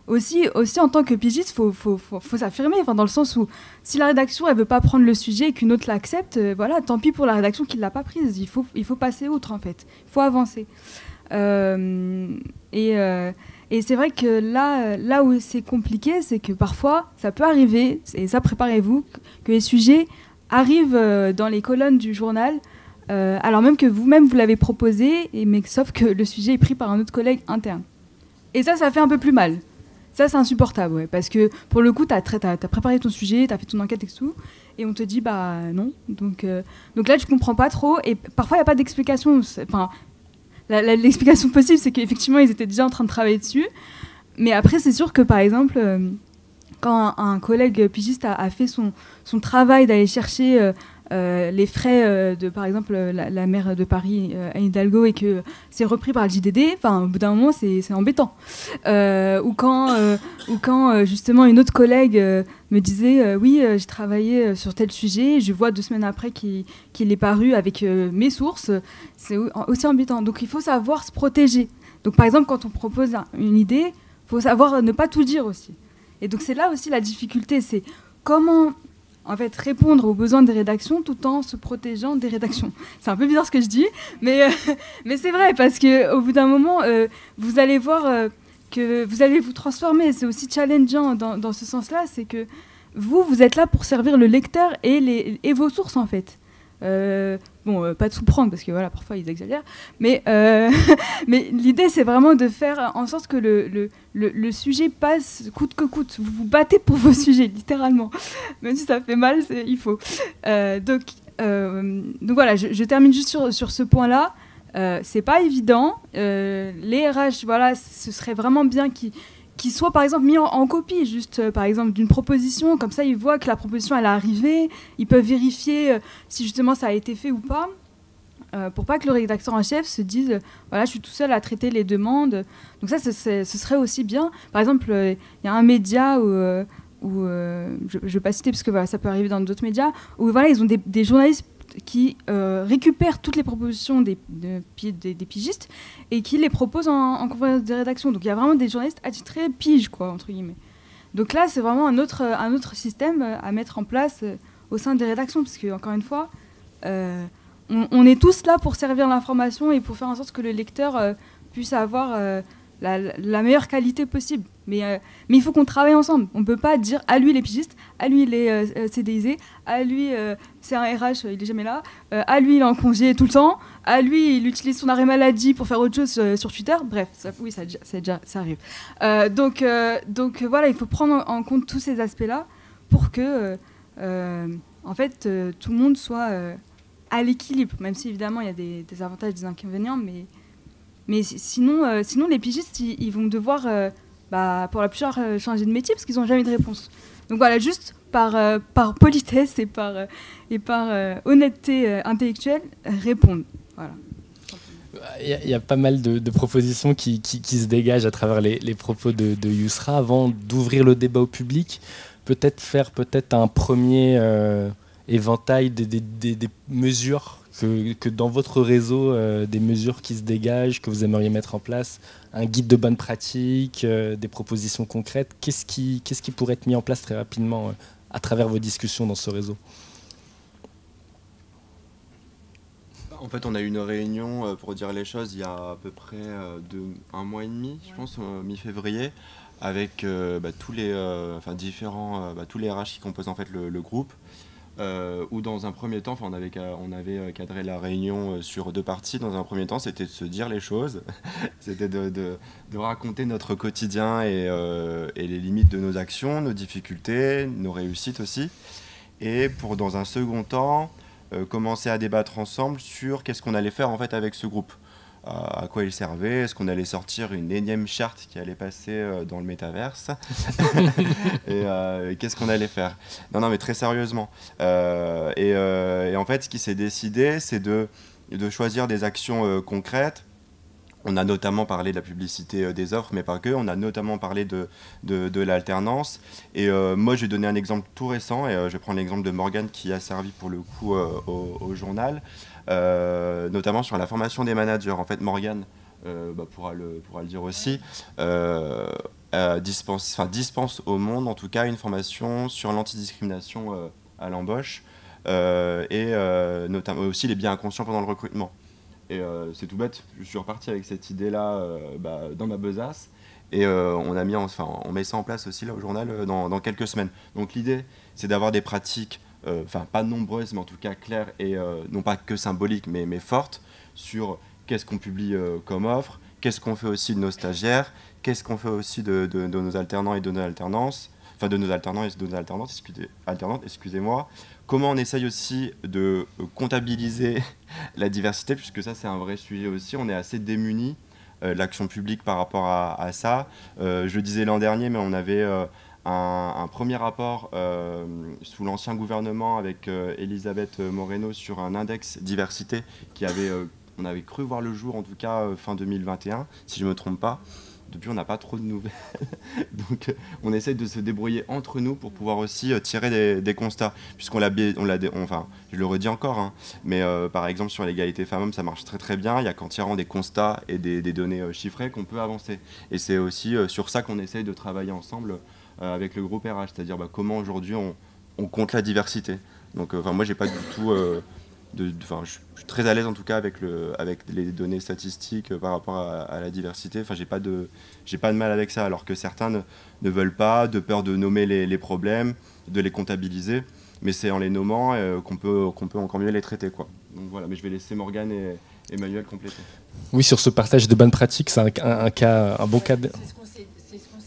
E: aussi en tant que pigiste, faut s'affirmer. Enfin, dans le sens où si la rédaction elle veut pas prendre le sujet et qu'une autre l'accepte, voilà, tant pis pour la rédaction qui l'a pas prise. Il faut passer outre en fait. Il faut avancer. Et c'est vrai que là où c'est compliqué, c'est que parfois ça peut arriver, et ça préparez-vous, que les sujets arrivent dans les colonnes du journal. Alors même que vous-même vous l'avez proposé, mais sauf que le sujet est pris par un autre collègue interne. Et ça fait un peu plus mal. Ça, c'est insupportable, ouais, parce que pour le coup, t'as préparé ton sujet, t'as fait ton enquête et tout, et on te dit bah non. Donc là, tu comprends pas trop, et parfois il y a pas d'explication. Enfin, l'explication possible, c'est qu'effectivement, ils étaient déjà en train de travailler dessus. Mais après, c'est sûr que par exemple, quand un collègue pigiste a fait son travail d'aller chercher les frais de, par exemple, la maire de Paris, Anne Hidalgo, et que c'est repris par le JDD, au bout d'un moment, c'est embêtant. Ou quand justement, une autre collègue me disait oui, j'ai travaillé sur tel sujet, je vois 2 semaines après qu'il est paru avec mes sources, c'est aussi embêtant. Donc, il faut savoir se protéger. Donc, par exemple, quand on propose une idée, il faut savoir ne pas tout dire aussi. Et donc, c'est là aussi la difficulté, c'est comment... en fait, répondre aux besoins des rédactions tout en se protégeant des rédactions. C'est un peu bizarre ce que je dis, mais c'est vrai, parce qu'au bout d'un moment, vous allez voir que vous allez vous transformer. C'est aussi challengeant dans ce sens-là, c'est que vous êtes là pour servir le lecteur et vos sources, en fait. Pas de sous-prendre, parce que voilà, parfois ils exagèrent, mais l'idée, c'est vraiment de faire en sorte que le sujet passe coûte que coûte. Vous vous battez pour vos sujets, littéralement. Même si ça fait mal, il faut. Donc voilà, je termine juste sur ce point-là. C'est pas évident. Les RH, voilà, ce serait vraiment bien qu'ils soient par exemple mis en copie, juste par exemple d'une proposition, comme ça ils voient que la proposition elle est arrivée, ils peuvent vérifier si justement ça a été fait ou pas, pour pas que le rédacteur en chef se dise voilà, je suis tout seul à traiter les demandes. Donc ça ce serait aussi bien. Par exemple, il y a un média où je vais pas citer parce que voilà, ça peut arriver dans d'autres médias, où voilà, ils ont des journalistes qui récupèrent toutes les propositions des pigistes et qui les proposent en conférence de rédaction. Donc il y a vraiment des journalistes attitrés piges, quoi, entre guillemets. Donc là, c'est vraiment un autre système à mettre en place au sein des rédactions, parce que, encore une fois, on est tous là pour servir l'information et pour faire en sorte que le lecteur puisse avoir la meilleure qualité possible. Mais il faut qu'on travaille ensemble. On ne peut pas dire à lui il est pigiste, à lui il est CDIsé, à lui c'est un RH, il n'est jamais là, à lui il est en congé tout le temps, à lui il utilise son arrêt maladie pour faire autre chose sur Twitter. Bref, ça arrive. Donc voilà, il faut prendre en compte tous ces aspects-là pour que en fait, tout le monde soit à l'équilibre, même si évidemment il y a des avantages et des inconvénients, mais sinon les pigistes ils vont devoir pour la plupart changer de métier parce qu'ils n'ont jamais de réponse. Donc voilà, juste par politesse et par honnêteté intellectuelle, répondre. Voilà.
A: Il y a pas mal de propositions qui se dégagent à travers les propos de Yousra. Avant d'ouvrir le débat au public, faire un premier éventail des mesures que dans votre réseau, des mesures qui se dégagent, que vous aimeriez mettre en place, un guide de bonne pratique, des propositions concrètes. Qu'est-ce qui pourrait être mis en place très rapidement à travers vos discussions dans ce réseau ?
B: En fait, on a eu une réunion, pour dire les choses, il y a à peu près 1 mois et demi, je pense, mi-février, avec tous les RH qui composent en fait le groupe. Où dans un premier temps, on avait cadré la réunion sur 2 parties. Dans un premier temps, c'était de se dire les choses, c'était de raconter notre quotidien et les limites de nos actions, nos difficultés, nos réussites aussi. Et dans un second temps, commencer à débattre ensemble sur qu'est-ce qu'on allait faire en fait avec ce groupe. À quoi il servait, est-ce qu'on allait sortir une énième charte qui allait passer dans le métaverse et qu'est-ce qu'on allait faire. Non mais très sérieusement. Et en fait, ce qui s'est décidé, c'est de choisir des actions concrètes. On a notamment parlé de la publicité des offres, mais pas que. On a notamment parlé de l'alternance. Et moi, je vais donner un exemple tout récent, et je vais prendre l'exemple de Morgane qui a servi pour le coup au journal. Notamment sur la formation des managers. En fait, Morgane pourra le dire aussi, dispense au monde, en tout cas, une formation sur l'antidiscrimination à l'embauche et notamment aussi les biais inconscients pendant le recrutement. Et c'est tout bête, je suis reparti avec cette idée-là dans ma besace. Et on met ça en place aussi là au journal dans quelques semaines. Donc l'idée, c'est d'avoir des pratiques, pas nombreuses, mais en tout cas claires et non pas que symboliques, mais fortes, sur qu'est-ce qu'on publie comme offre, qu'est-ce qu'on fait aussi de nos stagiaires, qu'est-ce qu'on fait aussi de nos alternants et de nos alternances, de nos alternants et de nos alternantes, excusez-moi. Comment on essaye aussi de comptabiliser la diversité, puisque ça c'est un vrai sujet aussi, on est assez démunis l'action publique par rapport à ça. Je le disais l'an dernier, mais on avait un premier rapport sous l'ancien gouvernement avec Elisabeth Moreno sur un index diversité on avait cru voir le jour, en tout cas fin 2021, si je ne me trompe pas. Depuis, on n'a pas trop de nouvelles. Donc, on essaie de se débrouiller entre nous pour pouvoir aussi tirer des constats. Puisqu'on je le redis encore, hein, mais par exemple, sur l'égalité femmes-hommes, ça marche très très bien. Il n'y a qu'en tirant des constats et des données chiffrées qu'on peut avancer. Et c'est aussi sur ça qu'on essaye de travailler ensemble avec le groupe RH. C'est-à-dire comment aujourd'hui on compte la diversité. Donc, moi, j'ai pas du tout... je suis très à l'aise en tout cas avec les données statistiques par rapport à la diversité. J'ai pas de mal avec ça, alors que certains ne veulent pas, de peur de nommer les problèmes, de les comptabiliser. Mais c'est en les nommant qu'on peut encore mieux les traiter, quoi. Donc voilà, mais je vais laisser Morgane et Emmanuel compléter.
A: Oui, sur ce partage de bonnes pratiques, c'est un bon cas.
C: C'est ce qu'on s'est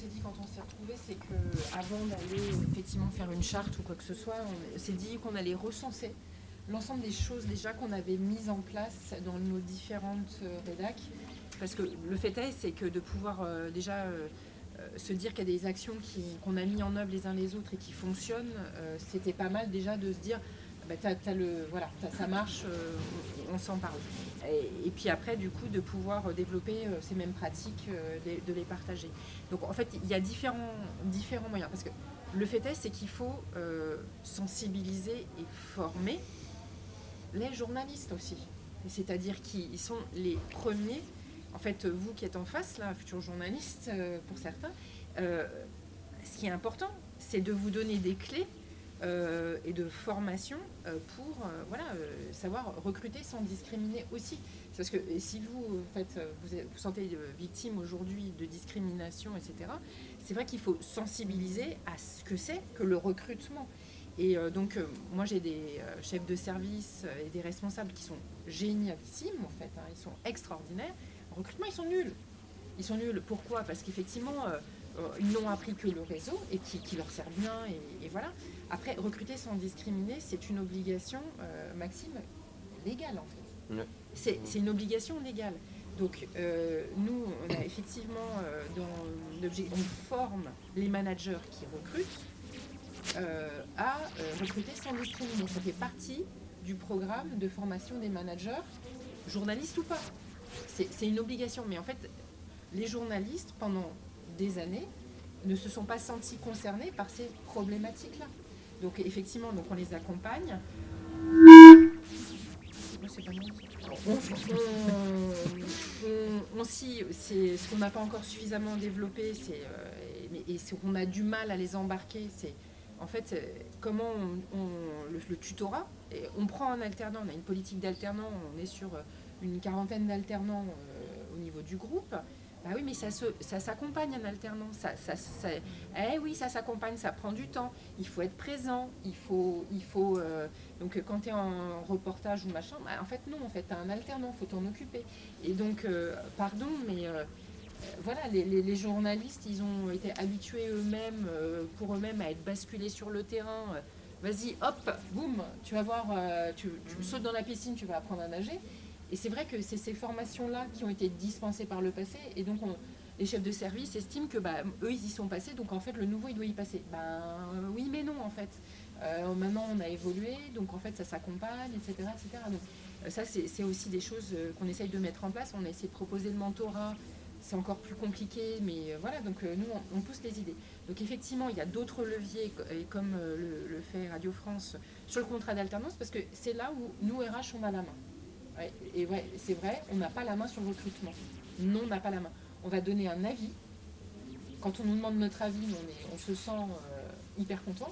C: dit quand on s'est retrouvés, c'est qu'avant d'aller effectivement faire une charte ou quoi que ce soit, on s'est dit qu'on allait recenser l'ensemble des choses déjà qu'on avait mises en place dans nos différentes rédacs. Parce que le fait est, c'est que de pouvoir déjà se dire qu'il y a des actions qu'on a mis en œuvre les uns les autres et qui fonctionnent, c'était pas mal déjà de se dire, ça marche, on s'en parle. Et puis après, du coup, de pouvoir développer ces mêmes pratiques, de les partager. Donc en fait, il y a différents moyens. Parce que le fait est, c'est qu'il faut sensibiliser et former les journalistes aussi. C'est-à-dire qu'ils sont les premiers. En fait, vous qui êtes en face, là, futurs journalistes, pour certains, ce qui est important, c'est de vous donner des clés et de formation pour savoir recruter sans discriminer aussi. Parce que si vous sentez victime aujourd'hui de discrimination, etc., c'est vrai qu'il faut sensibiliser à ce que c'est que le recrutement. Et moi j'ai des chefs de service et des responsables qui sont génialissimes en fait, hein, ils sont extraordinaires. En recrutement, ils sont nuls. Ils sont nuls. Pourquoi ? Parce qu'effectivement, ils n'ont appris que le réseau et qui leur sert bien. Et voilà. Après, recruter sans discriminer, c'est une obligation, Maxime, légale en fait. Ouais. C'est une obligation légale. Donc, nous, on a effectivement, dans l'objectif, on forme les managers qui recrutent à recruter sans discriminer. Ça fait partie du programme de formation des managers, journalistes ou pas. C'est une obligation. Mais en fait, les journalistes, pendant des années, ne se sont pas sentis concernés par ces problématiques-là. Donc effectivement, on les accompagne. C'est ce qu'on n'a pas encore suffisamment développé, et ce qu'on a du mal à les embarquer, c'est en fait comment le tutorat. On prend un alternant, on a une politique d'alternant, on est sur une quarantaine d'alternants au niveau du groupe. Bah oui, mais ça s'accompagne un alternant. Oui, ça s'accompagne, ça prend du temps. Il faut être présent. Donc quand tu es en reportage ou machin, en fait non, en fait tu as un alternant, il faut t'en occuper. Et donc, pardon, mais voilà, les journalistes, ils ont été habitués pour eux-mêmes à être basculés sur le terrain. Vas-y, hop, boum, tu vas voir, tu sautes dans la piscine, tu vas apprendre à nager. Et c'est vrai que c'est ces formations-là qui ont été dispensées par le passé. Et donc, les chefs de service estiment que eux, ils y sont passés. Donc, en fait, le nouveau, il doit y passer. Oui, mais non, en fait. Maintenant, on a évolué. Donc, en fait, ça s'accompagne, etc. etc. Donc, ça, c'est aussi des choses qu'on essaye de mettre en place. On a essayé de proposer le mentorat. C'est encore plus compliqué. Mais voilà, donc nous, on pousse les idées. Donc, effectivement, il y a d'autres leviers, comme le fait Radio France, sur le contrat d'alternance. Parce que c'est là où nous, RH, on a la main. Ouais, et ouais, c'est vrai, on n'a pas la main sur le recrutement. Non, on n'a pas la main. On va donner un avis. Quand on nous demande notre avis, on se sent hyper content.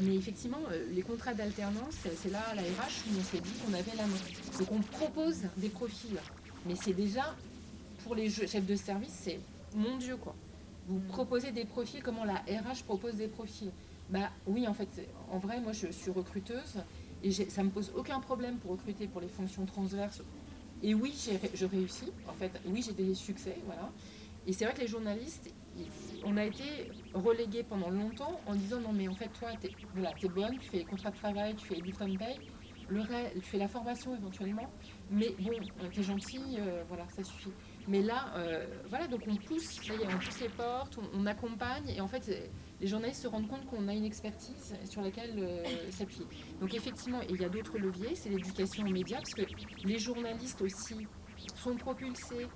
C: Mais effectivement, les contrats d'alternance, c'est là, à la RH, où on s'est dit qu'on avait la main. Donc on propose des profils. Mais c'est déjà, pour les chefs de service, c'est mon Dieu, quoi. Vous proposez des profils, comment la RH propose des profils? Bah oui, en fait, en vrai, moi je suis recruteuse et ça me pose aucun problème pour recruter pour les fonctions transverses. Et oui, je réussis, en fait, oui, j'ai des succès, voilà. Et c'est vrai que les journalistes, on a été relégués pendant longtemps en disant non mais en fait toi, t'es bonne, tu fais les contrats de travail, tu fais les bulletins de paye, tu fais la formation éventuellement, mais bon, t'es gentil, voilà, ça suffit. Mais là, voilà, donc on pousse, ça y est, on pousse les portes, on accompagne, et en fait, les journalistes se rendent compte qu'on a une expertise sur laquelle s'appuyer. Donc effectivement, il y a d'autres leviers, c'est l'éducation aux médias, parce que les journalistes aussi sont propulsés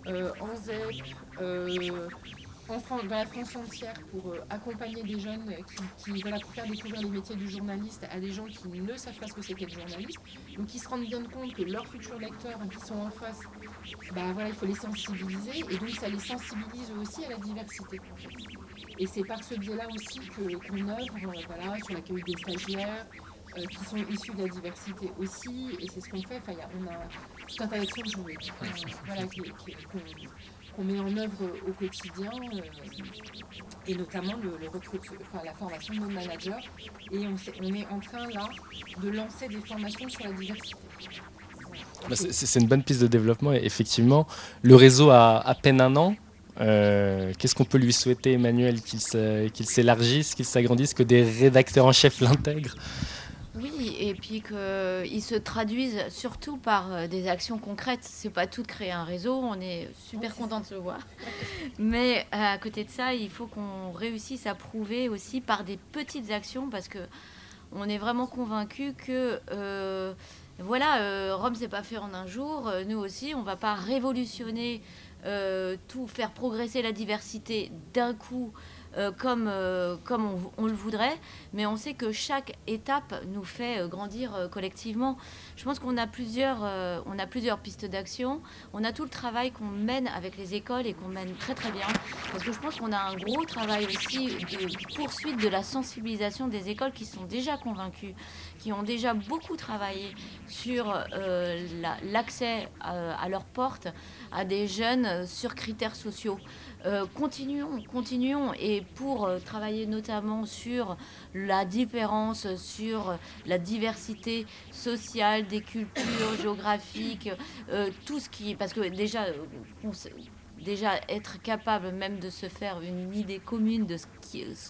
C: en ZEP, dans la France entière pour accompagner des jeunes voilà, pour faire découvrir les métiers du journaliste à des gens qui ne savent pas ce que c'est qu'être journaliste. Donc ils se rendent bien compte que leurs futurs lecteurs qui sont en face, bah, voilà, il faut les sensibiliser et donc ça les sensibilise aussi à la diversité. Et c'est par ce biais-là aussi qu'on œuvre voilà, sur l'accueil des stagiaires, qui sont issus de la diversité aussi, et c'est ce qu'on fait. Enfin, on a tout un tas d'actions voilà, qu'on met en œuvre au quotidien, et notamment la formation de nos managers. Et on est en train là de lancer des formations sur la diversité.
A: Bah, c'est une bonne piste de développement. Et effectivement, le réseau a à peine un an. Qu'est-ce qu'on peut lui souhaiter, Emmanuel, qu'il s'élargisse, qu'il s'agrandisse, que des rédacteurs en chef l'intègrent?
D: Oui, et puis qu'ils se traduisent surtout par des actions concrètes. C'est pas tout de créer un réseau, on est super content de se voir. Mais à côté de ça, il faut qu'on réussisse à prouver aussi par des petites actions, parce que on est vraiment convaincus que Rome s'est pas fait en un jour. Nous aussi, on va pas révolutionner tout, faire progresser la diversité d'un coup. Comme on le voudrait, mais on sait que chaque étape nous fait grandir collectivement. Je pense qu'on a plusieurs pistes d'action. On a tout le travail qu'on mène avec les écoles et qu'on mène très très bien, parce que je pense qu'on a un gros travail aussi de poursuite de la sensibilisation des écoles qui sont déjà convaincues, qui ont déjà beaucoup travaillé sur l'accès à leurs portes à des jeunes sur critères sociaux. Continuons, et pour travailler notamment sur la différence, sur la diversité sociale, des cultures géographiques, tout ce qui... Parce que déjà être capable même de se faire une idée commune de ce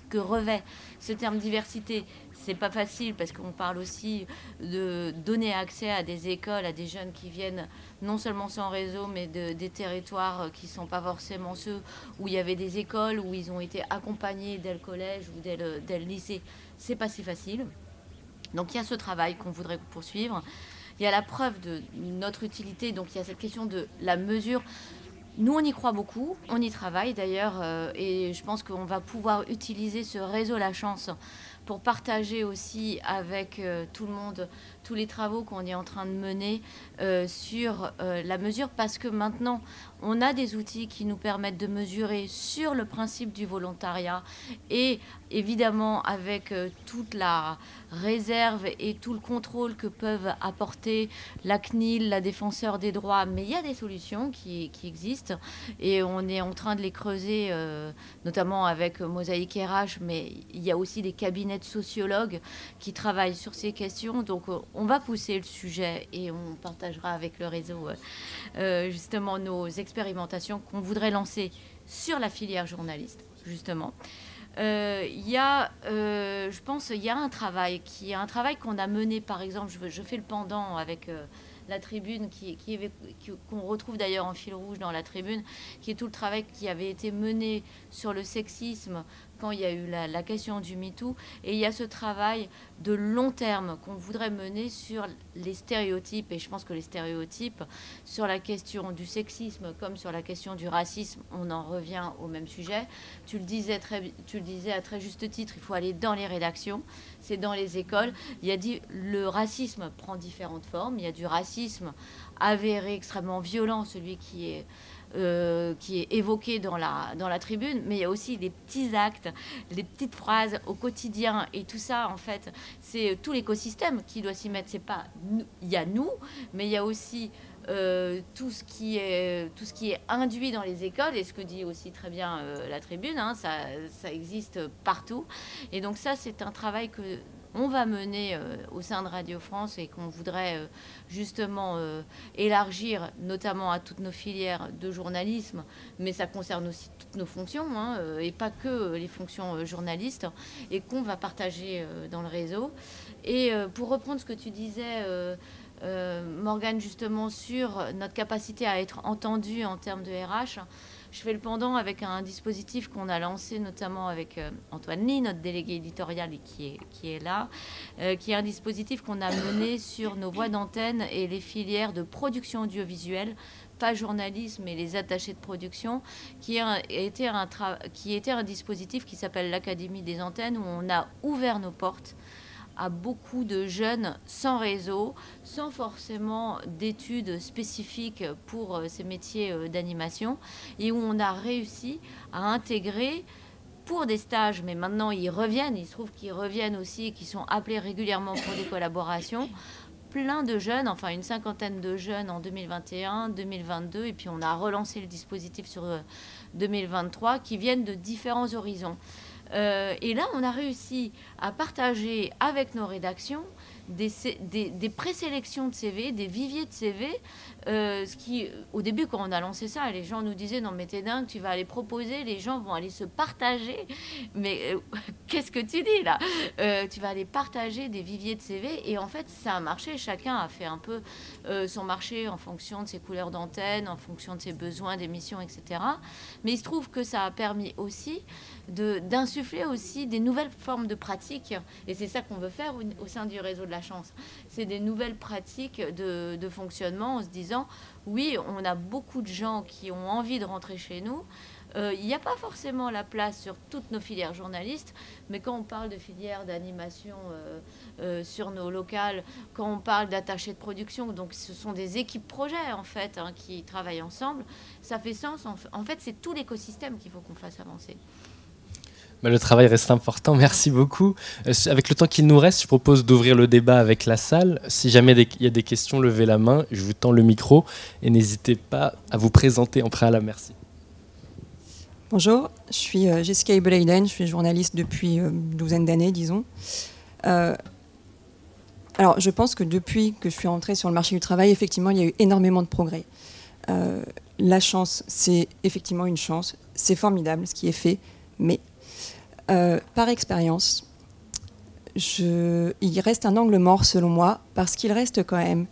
D: que revêt ce terme diversité, c'est pas facile, parce qu'on parle aussi de donner accès à des écoles, à des jeunes qui viennent non seulement sans réseau, mais des territoires qui sont pas forcément ceux où il y avait des écoles, où ils ont été accompagnés dès le collège ou dès le lycée. C'est pas si facile. Donc il y a ce travail qu'on voudrait poursuivre. Il y a la preuve de notre utilité, donc il y a cette question de la mesure. Nous, on y croit beaucoup, on y travaille d'ailleurs, et je pense qu'on va pouvoir utiliser ce réseau La Chance pour partager aussi avec tout le monde tous les travaux qu'on est en train de mener sur la mesure, parce que maintenant, on a des outils qui nous permettent de mesurer sur le principe du volontariat, et évidemment avec toute la réserve et tout le contrôle que peuvent apporter la CNIL, la Défenseure des droits. Mais il y a des solutions qui existent, et on est en train de les creuser, notamment avec Mosaïque RH, mais il y a aussi des cabinets de sociologues qui travaillent sur ces questions. Donc on va pousser le sujet, et on partagera avec le réseau justement nos expérimentations qu'on voudrait lancer sur la filière journaliste, justement. Je pense il y a un travail qu'on a mené, par exemple, je fais le pendant avec la tribune, qu'on retrouve d'ailleurs en fil rouge dans la tribune, qui est tout le travail qui avait été mené sur le sexisme quand il y a eu la question du MeToo, et il y a ce travail de long terme qu'on voudrait mener sur les stéréotypes, et je pense que les stéréotypes, sur la question du sexisme comme sur la question du racisme, on en revient au même sujet. Tu le disais à très juste titre, il faut aller dans les rédactions, c'est dans les écoles. Le racisme prend différentes formes, il y a du racisme avéré, extrêmement violent, celui qui est évoqué dans la tribune, mais il y a aussi les petits actes, les petites phrases au quotidien, et tout ça, en fait, c'est tout l'écosystème qui doit s'y mettre. C'est pas il y a nous, mais il y a aussi tout ce qui est induit dans les écoles, et ce que dit aussi très bien la tribune, hein, ça existe partout. Et donc ça, c'est un travail que on va mener au sein de Radio France et qu'on voudrait justement élargir, notamment à toutes nos filières de journalisme, mais ça concerne aussi toutes nos fonctions, hein, et pas que les fonctions journalistes, et qu'on va partager dans le réseau. Et pour reprendre ce que tu disais, Morgane, justement, sur notre capacité à être entendu en termes de RH, je fais le pendant avec un dispositif qu'on a lancé notamment avec Antoine Ly, notre délégué éditorial, et qui est là, qui est un dispositif qu'on a mené sur nos voix d'antenne et les filières de production audiovisuelle, pas journalisme, mais les attachés de production, qui était un dispositif qui s'appelle l'Académie des antennes, où on a ouvert nos portes à beaucoup de jeunes sans réseau, sans forcément d'études spécifiques pour ces métiers d'animation, et où on a réussi à intégrer pour des stages, mais maintenant ils reviennent, il se trouve qu'ils reviennent aussi, qu'ils sont appelés régulièrement pour des collaborations, plein de jeunes, enfin une cinquantaine de jeunes en 2021, 2022, et puis on a relancé le dispositif sur 2023, qui viennent de différents horizons. Et là, on a réussi à partager avec nos rédactions des présélections de CV, des viviers de CV, ce qui, au début, quand on a lancé ça, les gens nous disaient « Non, mais t'es dingue, tu vas aller proposer, les gens vont aller se partager. » Mais qu'est-ce que tu dis, là ? Tu vas aller partager des viviers de CV. Et en fait, ça a marché. Chacun a fait un peu son marché en fonction de ses couleurs d'antenne, en fonction de ses besoins d'émissions, etc. Mais il se trouve que ça a permis aussi d'insuffler aussi des nouvelles formes de pratiques, et c'est ça qu'on veut faire au sein du réseau de la chance. C'est des nouvelles pratiques de fonctionnement en se disant, oui, on a beaucoup de gens qui ont envie de rentrer chez nous. Il n'y a pas forcément la place sur toutes nos filières journalistes, mais quand on parle de filières d'animation sur nos locales, quand on parle d'attachés de production, donc ce sont des équipes projets en fait, hein, qui travaillent ensemble, ça fait sens. En fait, c'est tout l'écosystème qu'il faut qu'on fasse avancer.
A: Le travail reste important, merci beaucoup. Avec le temps qu'il nous reste, je propose d'ouvrir le débat avec la salle. Si jamais il y a des questions, levez la main, je vous tends le micro et n'hésitez pas à vous présenter en préalable. Merci.
F: Bonjour, je suis Jessica Ibelaiden, je suis journaliste depuis une douzaine d'années, disons. Alors, je pense que depuis que je suis entrée sur le marché du travail, effectivement, il y a eu énormément de progrès. La chance, c'est effectivement une chance, c'est formidable ce qui est fait, mais par expérience, il reste un angle mort selon moi, parce qu'il reste quand même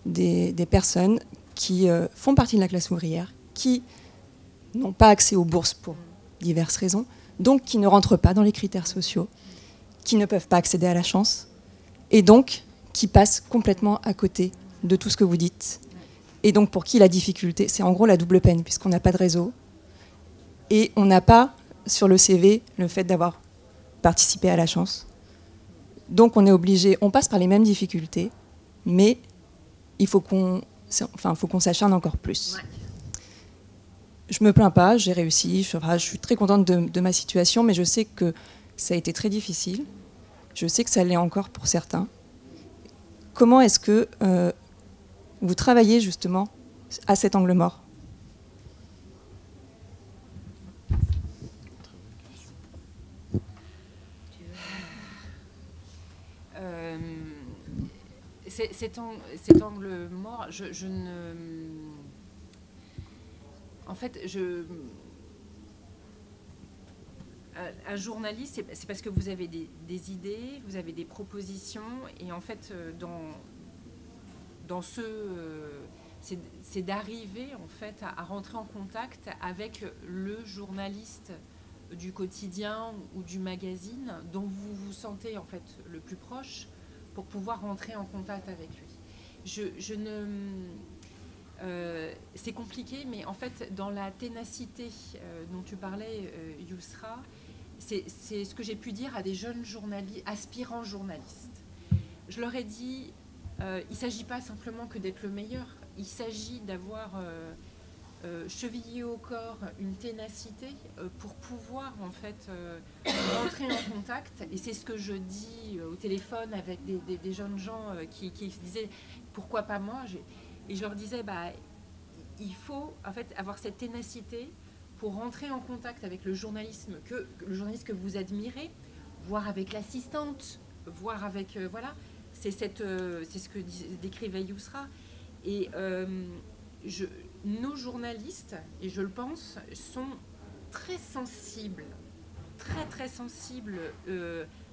F: des personnes qui font partie de la classe ouvrière, qui n'ont pas accès aux bourses pour diverses raisons, donc qui ne rentrent pas dans les critères sociaux, qui ne peuvent pas accéder à la chance, et donc qui passent complètement à côté de tout ce que vous dites. Et donc pour qui la difficulté, c'est en gros la double peine, puisqu'on n'a pas de réseau, et on n'a pas sur le CV le fait d'avoir participé à la chance. Donc on est obligé, on passe par les mêmes difficultés, mais il faut qu'on s'acharne encore plus. Ouais. Je me plains pas, j'ai réussi, je suis très contente de ma situation, mais je sais que ça a été très difficile. Je sais que ça l'est encore pour certains. Comment est-ce que vous travaillez justement à cet angle mort ?
C: Cet angle mort, je ne... En fait, un journaliste, c'est parce que vous avez des idées, vous avez des propositions, et en fait, c'est d'arriver en fait à rentrer en contact avec le journaliste du quotidien ou du magazine dont vous vous sentez en fait le plus proche pour pouvoir rentrer en contact avec lui. C'est compliqué, mais en fait, dans la ténacité dont tu parlais, Yousra, c'est ce que j'ai pu dire à des jeunes aspirants journalistes. Je leur ai dit, il ne s'agit pas simplement que d'être le meilleur, il s'agit d'avoir chevillé au corps une ténacité pour pouvoir en fait rentrer en contact. Et c'est ce que je dis au téléphone avec des jeunes gens qui disaient pourquoi pas moi. Et je leur disais il faut en fait avoir cette ténacité pour rentrer en contact avec le journaliste que vous admirez, voire avec l'assistante, voire avec voilà. C'est ce que décrivait Yousra. Et nos journalistes, et je le pense, sont très sensibles, très sensibles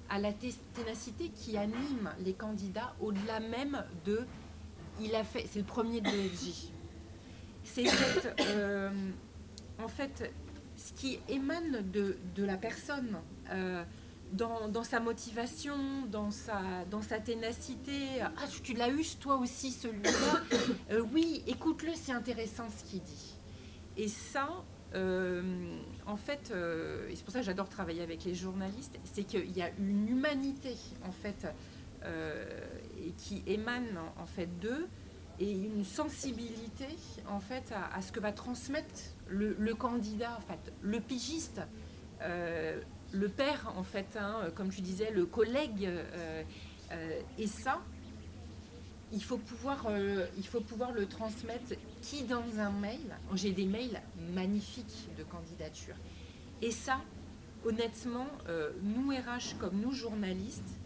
C: à la ténacité qui anime les candidats, au-delà même de c'est le premier de l'EFJ. C'est en fait ce qui émane de la personne dans sa motivation, dans sa ténacité. Ah, tu l'as eu toi aussi celui-là. Oui, écoute-le, c'est intéressant ce qu'il dit. Et ça, en fait, et c'est pour ça que j'adore travailler avec les journalistes, c'est qu'il y a une humanité en fait et qui émane en fait d'eux, et une sensibilité en fait à ce que va transmettre le candidat, en fait, le pigiste. Le père, en fait, comme tu disais, le collègue, et ça, il faut pouvoir le transmettre. Qui dans un mail, j'ai des mails magnifiques de candidature, et ça, honnêtement, nous RH comme nous journalistes,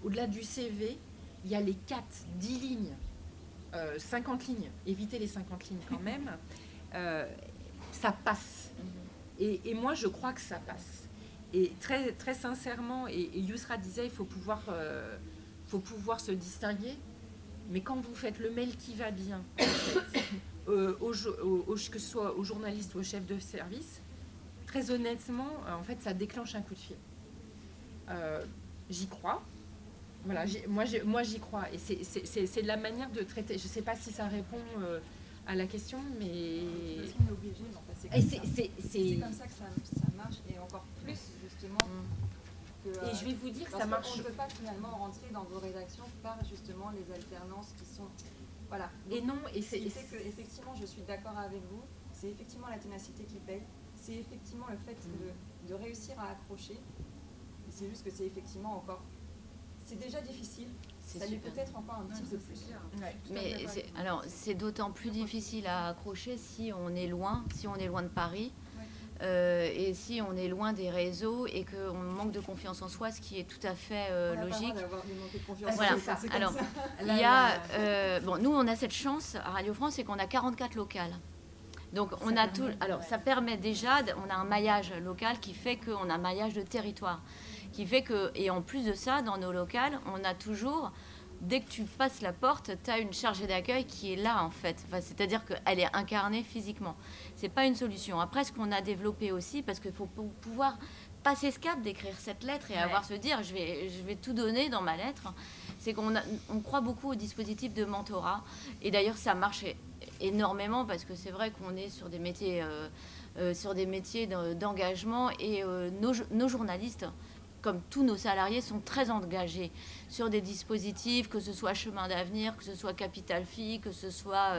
C: au-delà du CV, il y a les 10 lignes, 50 lignes, évitez les 50 lignes quand même, ça passe. Et moi, je crois que ça passe. Et très, très sincèrement, et Yousra disait, il faut pouvoir se distinguer. Mais quand vous faites le mail qui va bien, en fait, que ce soit au journaliste ou au chef de service, très honnêtement, en fait, ça déclenche un coup de fil. J'y crois. Voilà, moi, j'y crois. Et c'est de la manière de traiter. Je ne sais pas si ça répond à la question, mais...
G: Parce qu'on est obligé, en fait, c'est comme ça que ça marche, et encore plus, justement, que...
C: Et je vais vous dire,
G: parce
C: ça marche...
G: on ne peut pas finalement rentrer dans vos rédactions par, justement, les alternances qui sont... Voilà. Donc,
C: et non, et c'est...
G: que, effectivement, je suis d'accord avec vous, c'est effectivement la ténacité qui paye, c'est effectivement le fait de réussir à accrocher, c'est juste que c'est effectivement encore... C'est déjà difficile. Ça l'est peut-être encore un petit peu plus.
D: Ouais. Mais c'est d'autant plus difficile à accrocher si on est loin de Paris, et si on est loin des réseaux et qu'on manque de confiance en soi, ce qui est tout à fait logique. Voilà. Alors, il y a, nous on a cette chance à Radio France, c'est qu'on a 44 locales. Donc on a tout. Alors ça permet déjà, on a un maillage local qui fait qu'on a un maillage de territoire. Qui fait que, et en plus de ça, dans nos locales, on a toujours, dès que tu passes la porte, tu as une chargée d'accueil qui est là, en fait. Enfin, c'est-à-dire qu'elle est incarnée physiquement. C'est pas une solution. Après, ce qu'on a développé aussi, parce qu'il faut pouvoir passer ce cap d'écrire cette lettre et avoir se dire, je vais tout donner dans ma lettre, c'est qu'on croit beaucoup au dispositif de mentorat. Et d'ailleurs, ça marche énormément, parce que c'est vrai qu'on est sur des métiers, d'engagement, et nos journalistes, comme tous nos salariés, sont très engagés sur des dispositifs, que ce soit Chemin d'avenir, que ce soit Capital Fille, que ce soit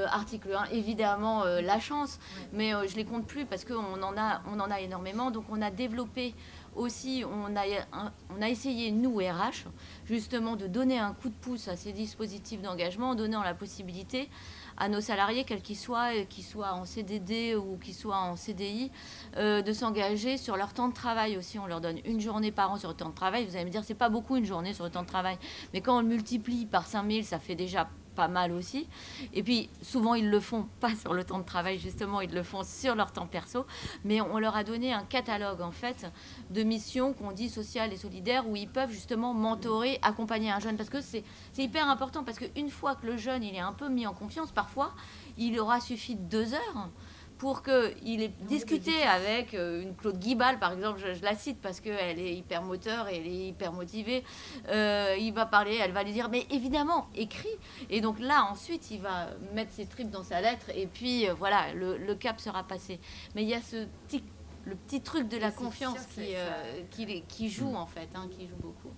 D: Article 1, évidemment La Chance, mais je les compte plus parce qu'on en a énormément. Donc on a développé aussi, on a essayé, nous, RH, justement de donner un coup de pouce à ces dispositifs d'engagement en donnant la possibilité à nos salariés, quels qu'ils soient en CDD ou qu'ils soient en CDI, de s'engager sur leur temps de travail aussi. On leur donne une journée par an sur le temps de travail. Vous allez me dire, c'est pas beaucoup une journée sur le temps de travail, mais quand on le multiplie par 5000, ça fait déjà pas mal aussi. Et puis souvent ils le font pas sur le temps de travail, justement, ils le font sur leur temps perso, mais on leur a donné un catalogue en fait de missions qu'on dit sociales et solidaires, où ils peuvent justement mentorer, accompagner un jeune, parce que c'est hyper important, parce qu'une fois que le jeune il est un peu mis en confiance, parfois il aura suffi de 2 heures pour qu'il ait discuté avec une Claude Guibal, par exemple, je la cite parce qu'elle est hyper moteur et elle est hyper motivée, il va parler, elle va lui dire, mais évidemment, écris. Et donc là, ensuite, il va mettre ses tripes dans sa lettre et puis voilà, le cap sera passé. Mais il y a le petit truc de la confiance qui joue en fait, qui joue beaucoup.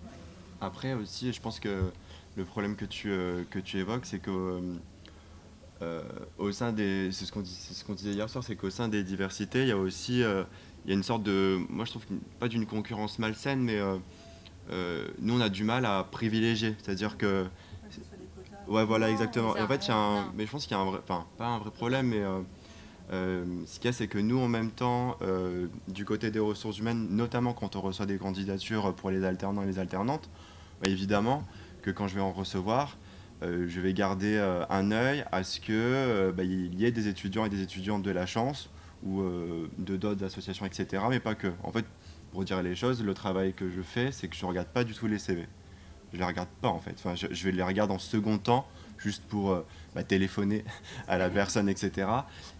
B: Après aussi, je pense que le problème que tu évoques, c'est que au sein des, c'est ce qu'on disait hier soir, c'est qu'au sein des diversités, il y a aussi il y a une sorte de, moi je trouve pas d'une concurrence malsaine, mais nous on a du mal à privilégier, c'est-à-dire que ouais voilà exactement. Et en fait il y a mais je pense qu'il y a un vrai, enfin pas un vrai problème, mais ce qu'il y a, c'est que nous en même temps du côté des ressources humaines, notamment quand on reçoit des candidatures pour les alternants et les alternantes, bah, évidemment que quand je vais en recevoir, je vais garder un œil à ce que il y ait des étudiants et des étudiantes de la chance ou de d'autres associations, etc. Mais pas que. En fait, pour dire les choses, le travail que je fais, c'est que je ne regarde pas du tout les CV. Je ne les regarde pas, en fait. Enfin, je vais les regarder en second temps, juste pour téléphoner à la personne, etc.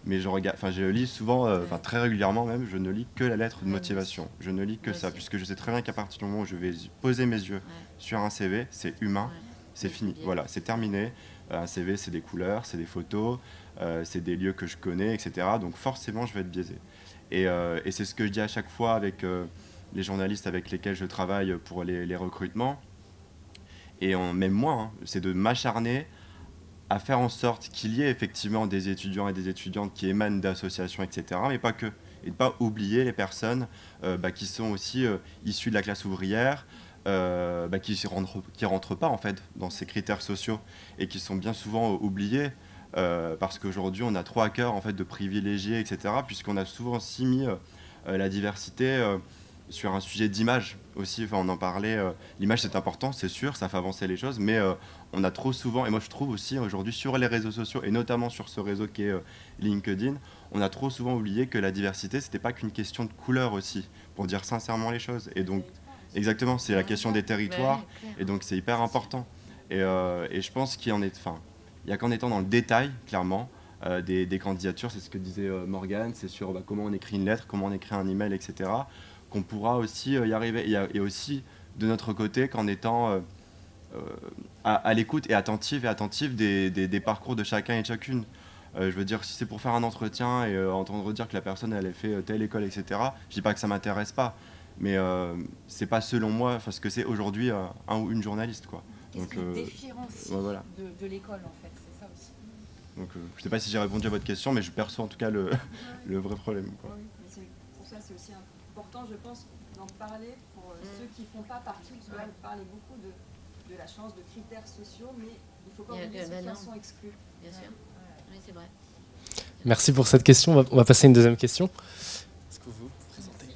B: Mais je lis souvent, très régulièrement même, je ne lis que la lettre de motivation. Je ne lis que ça, puisque je sais très bien qu'à partir du moment où je vais poser mes yeux sur un CV, c'est humain. C'est fini, voilà, c'est terminé. Un CV, c'est des couleurs, c'est des photos, c'est des lieux que je connais, etc. Donc forcément, je vais être biaisé. Et c'est ce que je dis à chaque fois avec les journalistes avec lesquels je travaille pour les recrutements. Et même moi, c'est de m'acharner à faire en sorte qu'il y ait effectivement des étudiants et des étudiantes qui émanent d'associations, etc. Mais pas que. Et de ne pas oublier les personnes qui sont aussi issues de la classe ouvrière, qui rentrent pas en fait dans ces critères sociaux et qui sont bien souvent oubliés parce qu'aujourd'hui on a trop à cœur en fait de privilégier, etc. puisqu'on a souvent aussi mis la diversité sur un sujet d'image aussi. Enfin, on en parlait, l'image c'est important, c'est sûr, ça fait avancer les choses, mais on a trop souvent, et moi je trouve aussi aujourd'hui sur les réseaux sociaux et notamment sur ce réseau qui est LinkedIn, on a trop souvent oublié que la diversité c'était pas qu'une question de couleur aussi, pour dire sincèrement les choses. Et donc exactement, c'est la question des territoires, et donc c'est hyper important. Et je pense qu'il y a qu'en étant dans le détail, clairement, des candidatures, c'est ce que disait Morgane, c'est sur comment on écrit une lettre, comment on écrit un email, etc., qu'on pourra aussi y arriver. Et aussi, de notre côté, qu'en étant à l'écoute et attentive des parcours de chacun et de chacune. Je veux dire, si c'est pour faire un entretien et entendre dire que la personne elle a fait telle école, etc., je dis pas que ça m'intéresse pas. Mais c'est pas selon moi ce que c'est aujourd'hui un ou une journaliste, quoi.
C: Donc différencie de l'école en fait, c'est ça aussi.
B: Donc je sais pas si j'ai répondu à votre question, mais je perçois en tout cas le vrai problème, quoi.
G: Oui, mais pour ça c'est aussi important, je pense, d'en parler pour ceux qui font pas partie, parce que là vous parlez beaucoup de la chance, de critères sociaux, mais il faut pas oublier ceux qui en sont exclus.
D: Bien sûr, oui c'est vrai.
A: Merci pour cette question, on va passer à une deuxième question. Est-ce que vous vous présentez ?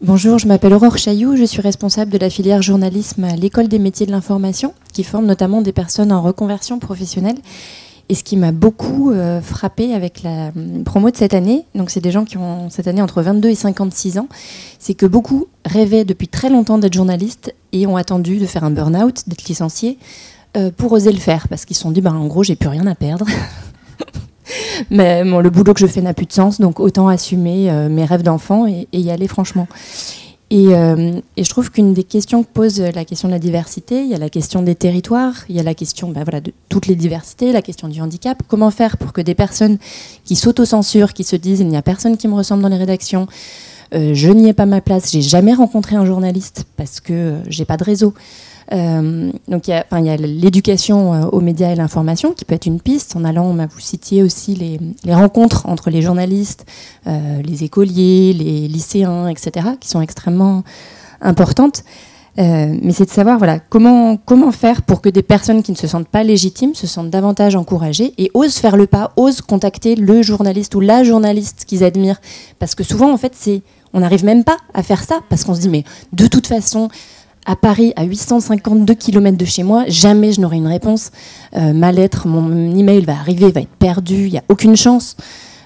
H: Bonjour, je m'appelle Aurore Chailloux, je suis responsable de la filière journalisme à l'École des métiers de l'information, qui forme notamment des personnes en reconversion professionnelle. Et ce qui m'a beaucoup frappée avec la promo de cette année, donc c'est des gens qui ont cette année entre 22 et 56 ans, c'est que beaucoup rêvaient depuis très longtemps d'être journalistes et ont attendu de faire un burn-out, d'être licenciés, pour oser le faire, parce qu'ils se sont dit, en gros, j'ai plus rien à perdre. Mais bon, le boulot que je fais n'a plus de sens, donc autant assumer mes rêves d'enfant et y aller franchement. Et je trouve qu'une des questions que pose la question de la diversité, il y a la question des territoires, il y a la question de toutes les diversités, la question du handicap. Comment faire pour que des personnes qui s'autocensurent, qui se disent il n'y a personne qui me ressemble dans les rédactions, je n'y ai pas ma place, j'ai jamais rencontré un journaliste parce que j'ai pas de réseau. Donc il y a l'éducation aux médias et l'information qui peut être une piste en allant, vous citiez aussi les rencontres entre les journalistes, les écoliers, les lycéens, etc., qui sont extrêmement importantes. Mais c'est de savoir comment faire pour que des personnes qui ne se sentent pas légitimes se sentent davantage encouragées et osent faire le pas, osent contacter le journaliste ou la journaliste qu'ils admirent. Parce que souvent, en fait, on n'arrive même pas à faire ça parce qu'on se dit, mais de toute façon, à Paris, à 852 km de chez moi, jamais je n'aurai une réponse. Ma lettre, mon email va arriver, va être perdu, il n'y a aucune chance.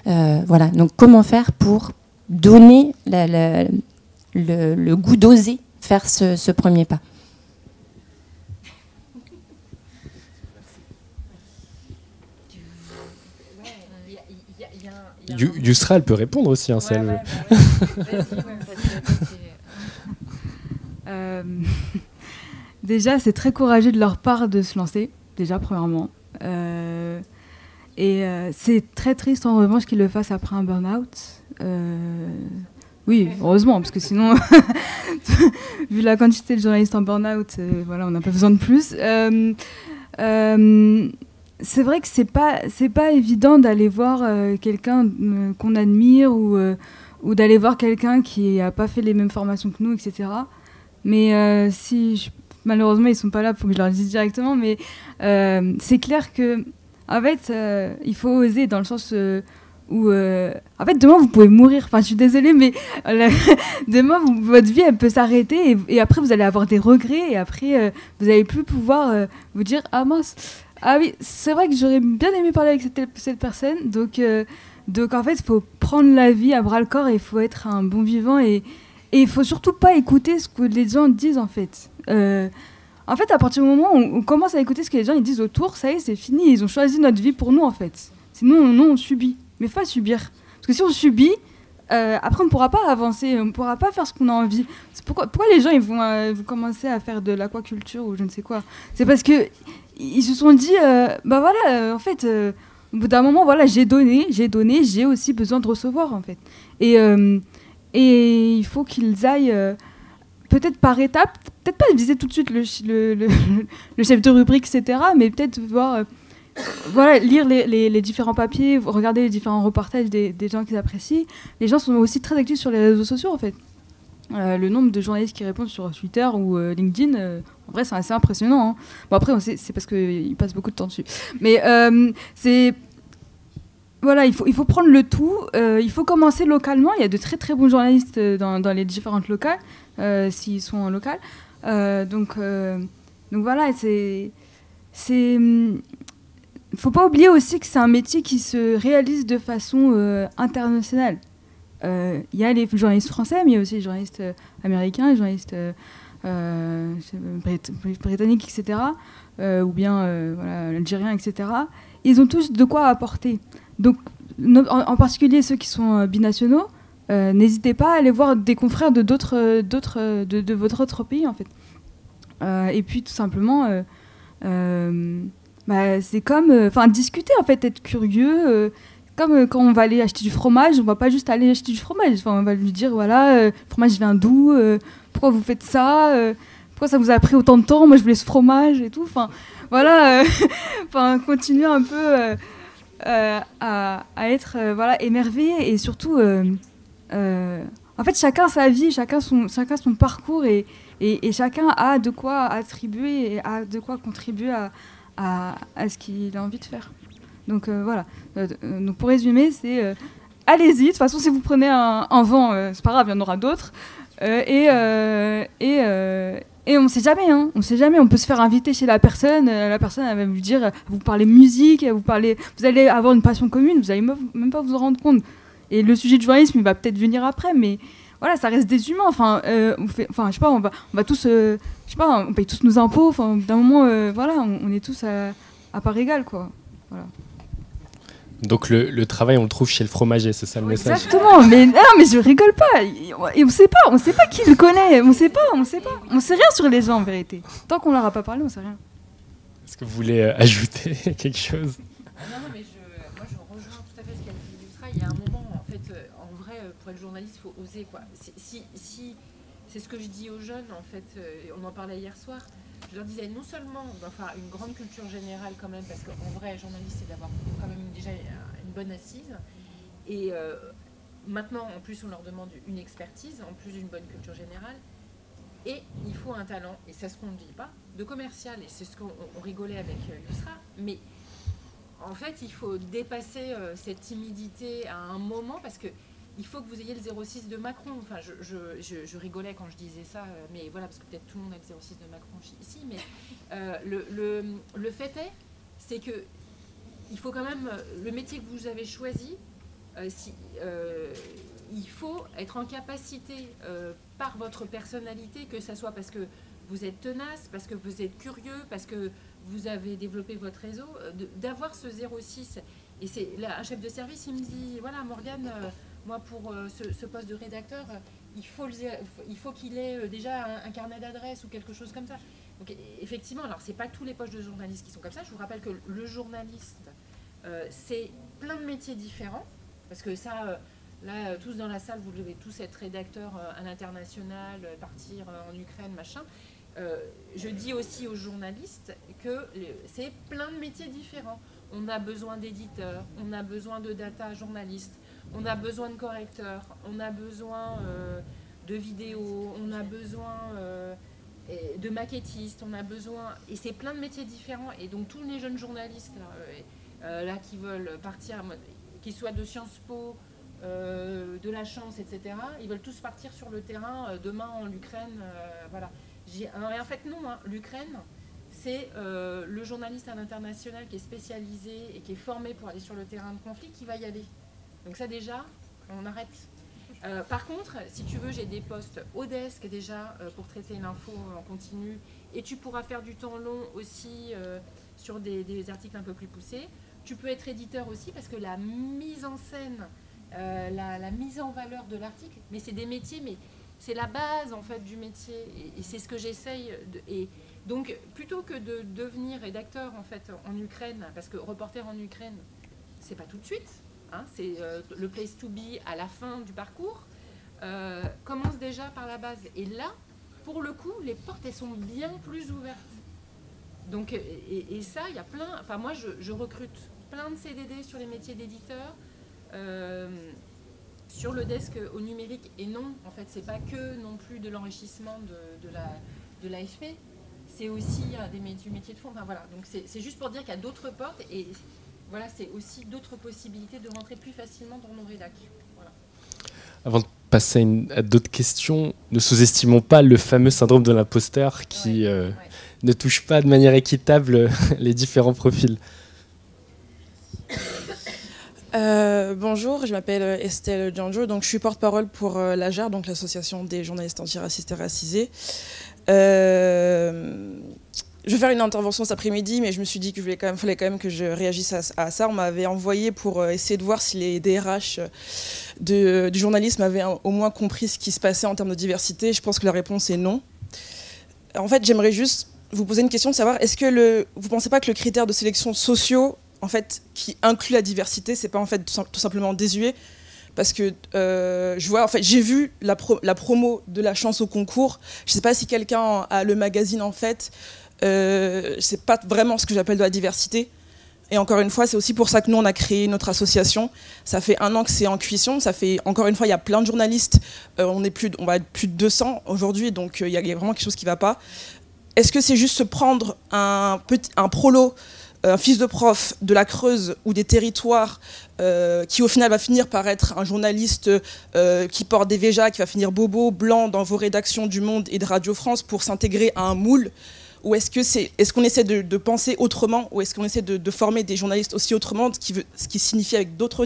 H: Donc comment faire pour donner le goût d'oser faire ce premier pas ?
C: Il
I: Yusra, elle peut répondre aussi, hein, si elle veut.
E: Déjà, c'est très courageux de leur part de se lancer, déjà, premièrement. C'est très triste, en revanche, qu'ils le fassent après un burn-out. Oui, heureusement, parce que sinon, vu la quantité de journalistes en burn-out, voilà, on n'a pas besoin de plus. C'est vrai que c'est pas évident d'aller voir quelqu'un qu'on admire ou d'aller voir quelqu'un qui n'a pas fait les mêmes formations que nous, etc. Mais malheureusement, ils ne sont pas là pour que je leur dise directement, mais c'est clair que, en fait, il faut oser dans le sens où, en fait, demain, vous pouvez mourir. Enfin, je suis désolée, mais demain, votre vie, elle peut s'arrêter et après, vous allez avoir des regrets et après, vous n'allez plus pouvoir vous dire « Ah mince, ah oui, c'est vrai que j'aurais bien aimé parler avec cette personne. » Donc, en fait, il faut prendre la vie à bras-le-corps et il faut être un bon vivant et il faut surtout pas écouter ce que les gens disent, en fait. En fait, à partir du moment où on commence à écouter ce que les gens ils disent autour, ça y est, c'est fini. Ils ont choisi notre vie pour nous, en fait. Sinon, on subit. Mais pas subir. Parce que si on subit, après, on ne pourra pas avancer. On ne pourra pas faire ce qu'on a envie. Pourquoi les gens ils vont commencer à faire de l'aquaculture ou je ne sais quoi? C'est parce qu'ils se sont dit, bah voilà, en fait, au bout d'un moment, voilà, j'ai donné, j'ai aussi besoin de recevoir, en fait. Et il faut qu'ils aillent... peut-être par étapes, peut-être pas viser tout de suite le chef de rubrique, etc., mais peut-être voir, voilà, lire les différents papiers, regarder les différents reportages des gens qu'ils apprécient. Les gens sont aussi très actifs sur les réseaux sociaux, en fait. Le nombre de journalistes qui répondent sur Twitter ou LinkedIn, en vrai, c'est assez impressionnant. Hein. Bon, après, c'est parce qu'ils passent beaucoup de temps dessus. Mais c'est... Voilà, il faut prendre le tout. Il faut commencer localement. Il y a de très très bons journalistes dans les différentes locales, s'ils sont en local. Donc voilà, il ne faut pas oublier aussi que c'est un métier qui se réalise de façon internationale. Il y a les journalistes français, mais il y a aussi les journalistes américains, les journalistes britanniques, etc. Ou bien voilà, algériens, etc. Ils ont tous de quoi apporter. Donc, en particulier ceux qui sont binationaux, n'hésitez pas à aller voir des confrères de votre autre pays, en fait. Et puis, tout simplement, c'est comme... discuter, en fait, être curieux. Comme quand on va aller acheter du fromage, on ne va pas juste aller acheter du fromage. Enfin, on va lui dire, voilà, le fromage vient d'où, pourquoi vous faites ça, pourquoi ça vous a pris autant de temps, moi je voulais ce fromage et tout. Enfin, voilà, continuer un peu... à être voilà, émerveillé et surtout en fait chacun sa vie, chacun son parcours et chacun a de quoi attribuer et a de quoi contribuer à ce qu'il a envie de faire. Donc voilà, donc pour résumer, c'est allez-y, de toute façon si vous prenez un vent, c'est pas grave, il y en aura d'autres et on sait jamais, hein. On sait jamais. On peut se faire inviter chez la personne elle va vous dire, vous parlez musique, vous allez avoir une passion commune, vous allez même pas vous en rendre compte. Et le sujet du journalisme, il va peut-être venir après, mais voilà, ça reste des humains. Enfin, je sais pas, on va tous, je sais pas, on paye tous nos impôts. Enfin, d'un moment, voilà, on est tous à part égale, quoi. Voilà.
I: Donc le travail, on le trouve chez le fromager, c'est ça le message?
E: Exactement, mais je rigole pas. Et on sait pas qui le connaît, on sait rien sur les gens en vérité. Tant qu'on leur a pas parlé, on sait rien.
I: Est-ce que vous voulez ajouter quelque chose?
C: Non, mais moi je rejoins tout à fait ce qu'a dit Yusra. Il y a un moment, en fait, en vrai, pour être journaliste, il faut oser, quoi. Si c'est ce que je dis aux jeunes, en fait, on en parlait hier soir. Je leur disais non seulement on doit faire une grande culture générale quand même, parce qu'en vrai, journaliste, c'est d'avoir quand même déjà une bonne assise. Et maintenant, en plus, on leur demande une expertise, en plus d'une bonne culture générale. Et il faut un talent, et c'est ce qu'on ne dit pas, de commercial. Et c'est ce qu'on rigolait avec Yusra. Mais en fait, il faut dépasser cette timidité à un moment, parce que il faut que vous ayez le 06 de Macron. Enfin, je rigolais quand je disais ça, mais voilà, parce que peut-être tout le monde a le 06 de Macron ici, mais le fait c'est que il faut quand même, le métier que vous avez choisi, il faut être en capacité, par votre personnalité, que ça soit parce que vous êtes tenace, parce que vous êtes curieux, parce que vous avez développé votre réseau, d'avoir ce 06. Et c'est un chef de service, il me dit, voilà Morgane, moi pour ce poste de rédacteur, il faut qu'il ait déjà un carnet d'adresses ou quelque chose comme ça. Donc effectivement, alors c'est pas tous les postes de journalistes qui sont comme ça. Je vous rappelle que le journaliste, c'est plein de métiers différents, parce que ça, là, tous dans la salle, vous devez tous être rédacteurs à l'international, partir en Ukraine, machin. Je dis aussi aux journalistes que c'est plein de métiers différents. On a besoin d'éditeurs, on a besoin de data journalistes, on a besoin de correcteurs, on a besoin de vidéos, on a besoin de maquettistes, on a besoin... Et c'est plein de métiers différents. Et donc tous les jeunes journalistes là qui veulent partir, qu'ils soient de Sciences Po, de la Chance, etc., ils veulent tous partir sur le terrain demain en Ukraine. Voilà. En fait, non, hein, l'Ukraine, c'est le journaliste à l'international qui est spécialisé et qui est formé pour aller sur le terrain de conflit qui va y aller. Donc ça déjà, on arrête. Par contre, si tu veux, j'ai des postes au desk déjà pour traiter l'info en continu, et tu pourras faire du temps long aussi sur des articles un peu plus poussés. Tu peux être éditeur aussi parce que la mise en scène, la mise en valeur de l'article, mais c'est des métiers, mais c'est la base en fait du métier, et c'est ce que j'essaye. Et donc plutôt que de devenir rédacteur en fait en Ukraine, parce que reporter en Ukraine, c'est pas tout de suite. Hein, c'est le place to be à la fin du parcours, commence déjà par la base. Et là, pour le coup, les portes, elles sont bien plus ouvertes. Donc, et ça, il y a plein... Enfin, moi, je recrute plein de CDD sur les métiers d'éditeur, sur le desk au numérique. Et non, en fait, c'est pas que non plus de l'enrichissement de l'AFP. C'est aussi du métier de fond. Enfin, voilà. Donc, c'est juste pour dire qu'il y a d'autres portes. Et voilà, c'est aussi d'autres possibilités de rentrer plus facilement dans nos rédacs. Voilà.
I: Avant de passer à d'autres questions, ne sous-estimons pas le fameux syndrome de l'imposteur qui ne touche pas de manière équitable les différents profils.
J: Bonjour, je m'appelle Estelle Djanjo, donc je suis porte-parole pour l'AJAR, donc l'association des journalistes antiracistes et racisés. Je vais faire une intervention cet après-midi, mais je me suis dit qu'il fallait quand même que je réagisse à ça. On m'avait envoyé pour essayer de voir si les DRH du journalisme avaient au moins compris ce qui se passait en termes de diversité. Je pense que la réponse est non. En fait, j'aimerais juste vous poser une question de savoir, est-ce que vous ne pensez pas que le critère de sélection sociaux, en fait, qui inclut la diversité, c'est pas en fait tout simplement désuet? Parce que je vois, en fait, j'ai vu la promo de la chance au concours. Je ne sais pas si quelqu'un a le magazine en fait. C'est pas vraiment ce que j'appelle de la diversité. Et encore une fois, c'est aussi pour ça que nous, on a créé notre association. Ça fait 1 an que c'est en cuisson. Ça fait, encore une fois, il y a plein de journalistes. On va être plus de 200 aujourd'hui, donc il y a vraiment quelque chose qui ne va pas. Est-ce que c'est juste se prendre un prolo, un fils de prof de la Creuse ou des territoires qui, au final, va finir par être un journaliste qui porte des véjas, qui va finir bobo, blanc dans vos rédactions du Monde et de Radio France pour s'intégrer à un moule? Ou est-ce qu'on essaie de penser autrement, ou est-ce qu'on essaie de former des journalistes aussi autrement, ce qui signifie avec d'autres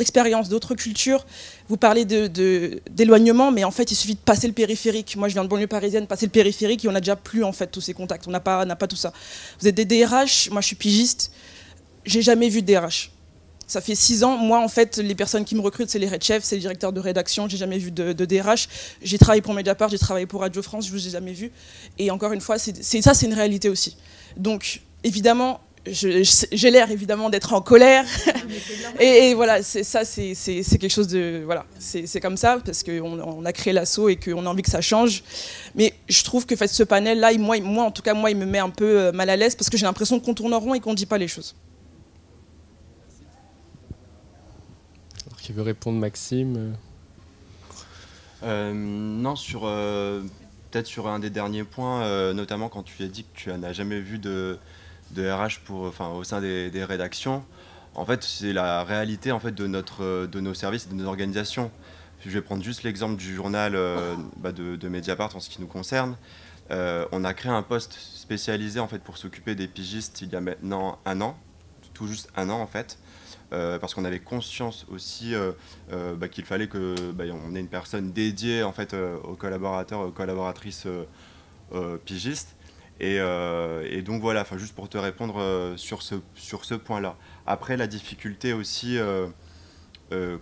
J: expériences, d'autres cultures? Vous parlez d'éloignement, mais en fait, il suffit de passer le périphérique. Moi, je viens de banlieue parisienne, passer le périphérique, et on n'a déjà plus en fait tous ces contacts. On n'a pas tout ça. Vous êtes des DRH, moi je suis pigiste, j'ai jamais vu de DRH. Ça fait 6 ans. Moi, en fait, les personnes qui me recrutent, c'est les head chefs, c'est les directeurs de rédaction. J'ai jamais vu de DRH. J'ai travaillé pour Mediapart, j'ai travaillé pour Radio France, je ne vous ai jamais vu. Et encore une fois, c'est une réalité aussi. Donc, évidemment, j'ai l'air évidemment d'être en colère. et voilà, c'est quelque chose de... Voilà, c'est comme ça, parce qu'on a créé l'asso et qu'on a envie que ça change. Mais je trouve que ce panel-là, moi, en tout cas, il me met un peu mal à l'aise, parce que j'ai l'impression qu'on tourne en rond et qu'on ne dit pas les choses.
I: Qui veut répondre, Maxime?
B: Non, peut-être sur un des derniers points, notamment quand tu as dit que tu n'as jamais vu de RH au sein des rédactions. En fait, c'est la réalité en fait, de nos services, de nos organisations. Je vais prendre juste l'exemple du journal de Mediapart en ce qui nous concerne. On a créé un poste spécialisé en fait, pour s'occuper des pigistes il y a maintenant 1 an, tout juste 1 an en fait. Parce qu'on avait conscience aussi qu'il fallait qu'on ait une personne dédiée en fait, aux collaborateurs, aux collaboratrices pigistes. Et donc voilà, juste pour te répondre sur ce point-là. Après, la difficulté aussi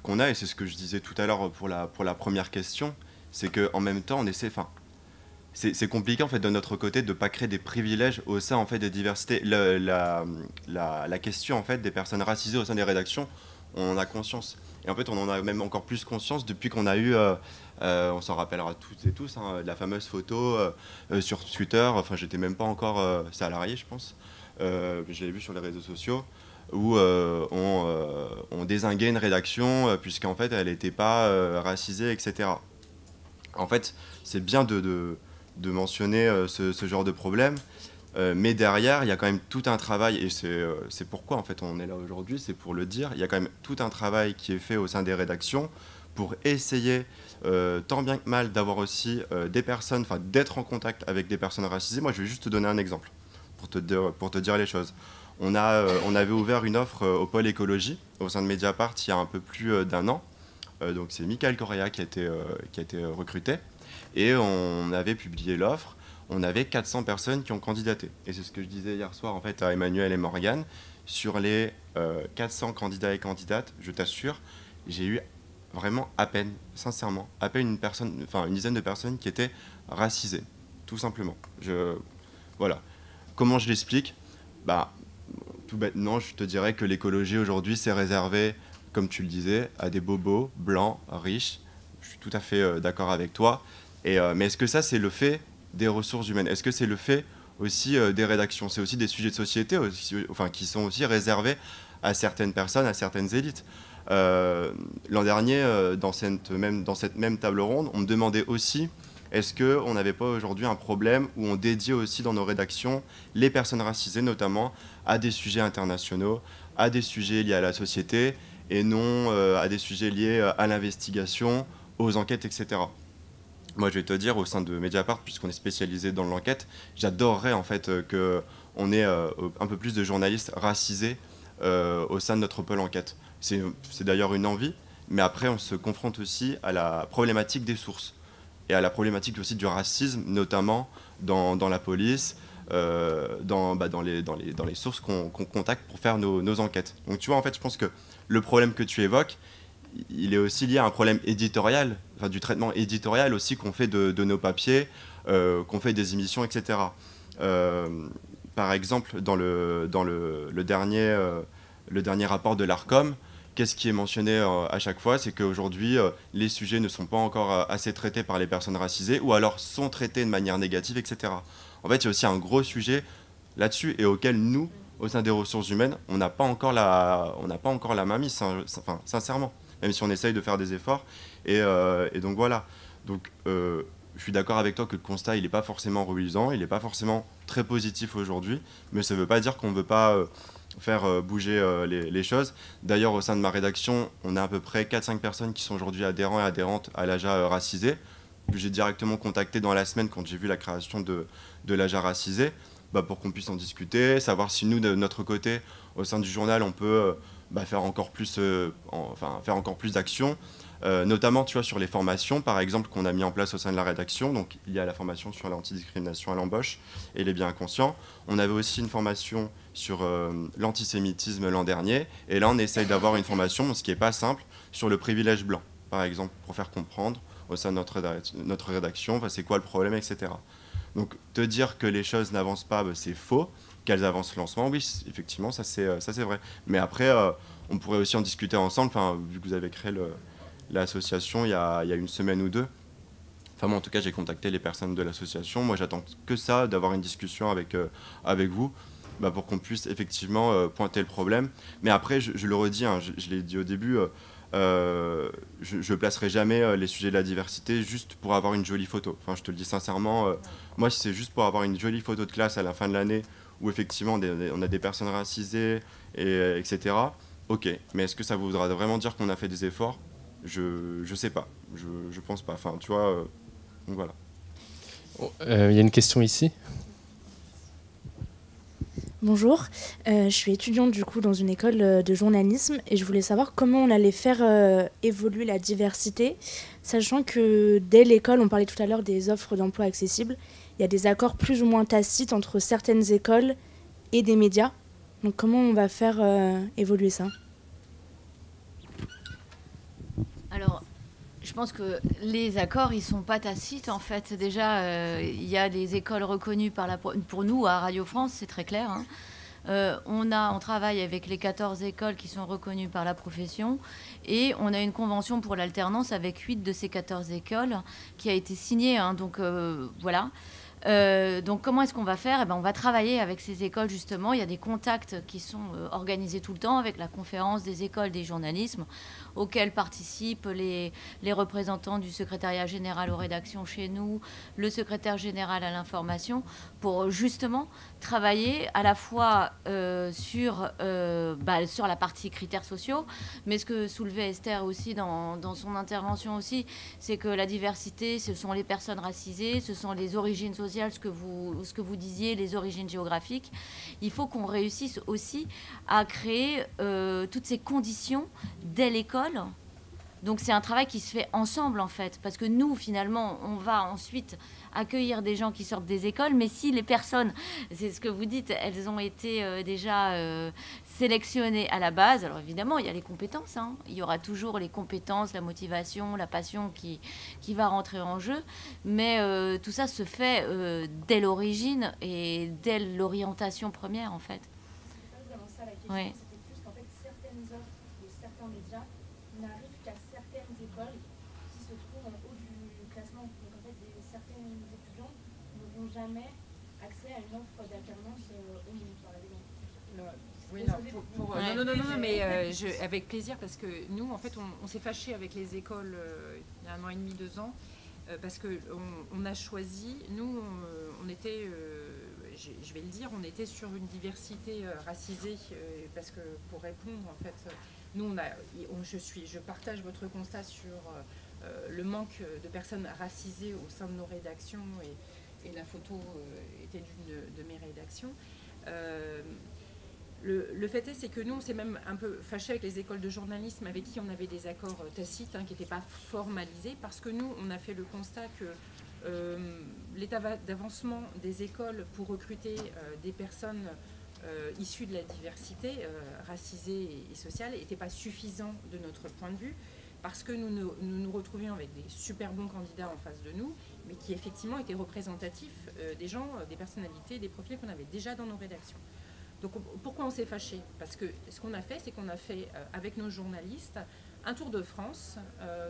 B: qu'on a, et c'est ce que je disais tout à l'heure pour la première question, c'est qu'en même temps, on essaie... C'est compliqué en fait de notre côté de ne pas créer des privilèges au sein en fait des diversités. La question en fait des personnes racisées au sein des rédactions, on en a conscience. Et en fait, on en a même encore plus conscience depuis qu'on a eu, on s'en rappellera toutes et tous, la fameuse photo sur Twitter. Enfin, j'étais même pas encore salarié, je pense. Je l'ai vu sur les réseaux sociaux où on dézinguait une rédaction puisqu'en fait, elle n'était pas racisée, etc. En fait, c'est bien de mentionner ce genre de problème, mais derrière, il y a quand même tout un travail, et c'est pourquoi en fait on est là aujourd'hui, c'est pour le dire, il y a quand même tout un travail qui est fait au sein des rédactions pour essayer, tant bien que mal, d'avoir aussi des personnes, d'être en contact avec des personnes racisées. Moi, je vais juste te donner un exemple pour te dire les choses. On avait ouvert une offre au pôle écologie au sein de Mediapart il y a un peu plus d'1 an. Donc c'est Michael Correa qui a été recruté. Et on avait publié l'offre, on avait 400 personnes qui ont candidaté. Et c'est ce que je disais hier soir en fait à Emmanuel et Morgane. Sur les 400 candidats et candidates, je t'assure, j'ai eu vraiment à peine, sincèrement, à peine une dizaine de personnes qui étaient racisées, tout simplement. Voilà. Comment je l'explique ? Tout bêtement, je te dirais que l'écologie aujourd'hui, c'est réservé, comme tu le disais, à des bobos, blancs, riches. Je suis tout à fait d'accord avec toi. Mais est-ce que ça, c'est le fait des ressources humaines ? Est-ce que c'est le fait aussi des rédactions ? C'est aussi des sujets de société qui sont aussi réservés à certaines personnes, à certaines élites. L'an dernier, dans cette même table ronde, on me demandait aussi est-ce qu'on n'avait pas aujourd'hui un problème où on dédiait aussi dans nos rédactions les personnes racisées, notamment à des sujets internationaux, à des sujets liés à la société, et non à des sujets liés à l'investigation, aux enquêtes, etc. Moi, je vais te dire, au sein de Mediapart, puisqu'on est spécialisé dans l'enquête, j'adorerais en fait qu'on ait un peu plus de journalistes racisés au sein de notre pôle enquête. C'est d'ailleurs une envie, mais après, on se confronte aussi à la problématique des sources et à la problématique aussi du racisme, notamment dans la police, dans les sources qu'on contacte pour faire nos enquêtes. Donc, tu vois, en fait, je pense que le problème que tu évoques, il est aussi lié à un problème éditorial, du traitement éditorial aussi qu'on fait de nos papiers, qu'on fait des émissions, etc. Par exemple, dans le dernier rapport de l'Arcom, qu'est-ce qui est mentionné à chaque fois ? C'est qu'aujourd'hui, les sujets ne sont pas encore assez traités par les personnes racisées, ou alors sont traités de manière négative, etc. En fait, il y a aussi un gros sujet là-dessus, et auquel nous, au sein des ressources humaines, on n'a pas encore la main mise, sincèrement. Même si on essaye de faire des efforts. Et donc voilà. Donc je suis d'accord avec toi que le constat, il n'est pas forcément reluisant, il n'est pas forcément très positif aujourd'hui, mais ça ne veut pas dire qu'on ne veut pas faire bouger les choses. D'ailleurs, au sein de ma rédaction, on a à peu près 4-5 personnes qui sont aujourd'hui adhérents et adhérentes à l'AJA racisé, que j'ai directement contacté dans la semaine quand j'ai vu la création de l'AJA racisé, pour qu'on puisse en discuter, savoir si nous, de notre côté, au sein du journal, on peut... faire encore plus d'actions, notamment tu vois, sur les formations, par exemple, qu'on a mis en place au sein de la rédaction. Donc, il y a la formation sur l'antidiscrimination à l'embauche et les biens inconscients. On avait aussi une formation sur l'antisémitisme l'an dernier. Et là, on essaye d'avoir une formation, ce qui n'est pas simple, sur le privilège blanc, par exemple, pour faire comprendre au sein de notre rédaction, c'est quoi le problème, etc. Donc, te dire que les choses n'avancent pas, c'est faux. Qu'elles avancent lentement, oui, effectivement, ça c'est vrai. Mais après, on pourrait aussi en discuter ensemble, vu que vous avez créé l'association il y a une semaine ou deux. Moi, en tout cas, j'ai contacté les personnes de l'association. Moi, j'attends que ça, d'avoir une discussion avec vous, pour qu'on puisse effectivement pointer le problème. Mais après, je le redis, je l'ai dit au début, je ne placerai jamais les sujets de la diversité juste pour avoir une jolie photo. Je te le dis sincèrement, moi, si c'est juste pour avoir une jolie photo de classe à la fin de l'année, où effectivement on a des personnes racisées, etc. Ok, mais est-ce que ça voudra vraiment dire qu'on a fait des efforts ? Je sais pas, je pense pas. Tu vois, donc voilà.
I: Il y a une question ici.
K: Bonjour, je suis étudiante du coup dans une école de journalisme et je voulais savoir comment on allait faire évoluer la diversité, sachant que dès l'école, on parlait tout à l'heure des offres d'emploi accessibles y a des accords plus ou moins tacites entre certaines écoles et des médias. Donc comment on va faire évoluer ça?
D: Alors, je pense que les accords, ils ne sont pas tacites, en fait. Déjà, il y a des écoles reconnues pour nous, à Radio France, c'est très clair. Hein. On travaille avec les 14 écoles qui sont reconnues par la profession et on a une convention pour l'alternance avec 8 de ces 14 écoles qui a été signée. Hein, donc, voilà. Donc comment est-ce qu'on va faire? On va travailler avec ces écoles justement. Il y a des contacts qui sont organisés tout le temps avec la conférence des écoles des journalismes auxquels participent les représentants du secrétariat général aux rédactions chez nous, le secrétaire général à l'information, pour justement travailler à la fois sur la partie critères sociaux, mais ce que soulevait Esther aussi dans son intervention aussi, c'est que la diversité, ce sont les personnes racisées, ce sont les origines sociales, ce que vous disiez, les origines géographiques. Il faut qu'on réussisse aussi à créer toutes ces conditions dès l'école. Donc c'est un travail qui se fait ensemble en fait, parce que nous finalement on va ensuite accueillir des gens qui sortent des écoles, mais si les personnes, c'est ce que vous dites, elles ont été déjà sélectionnées à la base, alors évidemment il y a les compétences, hein. Il y aura toujours les compétences, la motivation, la passion qui va rentrer en jeu, mais tout ça se fait dès l'origine et dès l'orientation première en fait.
G: C'est pas vraiment ça la question,
D: Ouais.
G: c'était plus qu'en fait certaines offres de certains médias n'arrivent qu'à certaines écoles qui se trouvent en haut du classement. Donc en fait, certains étudiants n'auront jamais accès à une offre d'alternance au milieu dans la démarche.
C: Oui, non, mais avec plaisir, parce que nous, en fait, on s'est fâché avec les écoles il y a 1 an et demi, 2 ans, parce qu'on a choisi, nous, on était, je vais le dire, on était sur une diversité racisée, parce que pour répondre, en fait, nous, je partage votre constat sur le manque de personnes racisées au sein de nos rédactions, et la photo était d'une de mes rédactions. Le fait est, c'est que nous, on s'est même un peu fâché avec les écoles de journalisme avec qui on avait des accords tacites, hein, qui n'étaient pas formalisés, parce que nous, on a fait le constat que l'état d'avancement des écoles pour recruter des personnes issues de la diversité racisée et sociale n'était pas suffisant de notre point de vue, parce que nous retrouvions avec des super bons candidats en face de nous, mais qui effectivement étaient représentatifs des gens, des personnalités, des profils qu'on avait déjà dans nos rédactions. Donc pourquoi on s'est fâché? Parce que ce qu'on a fait, c'est qu'on a fait avec nos journalistes un tour de France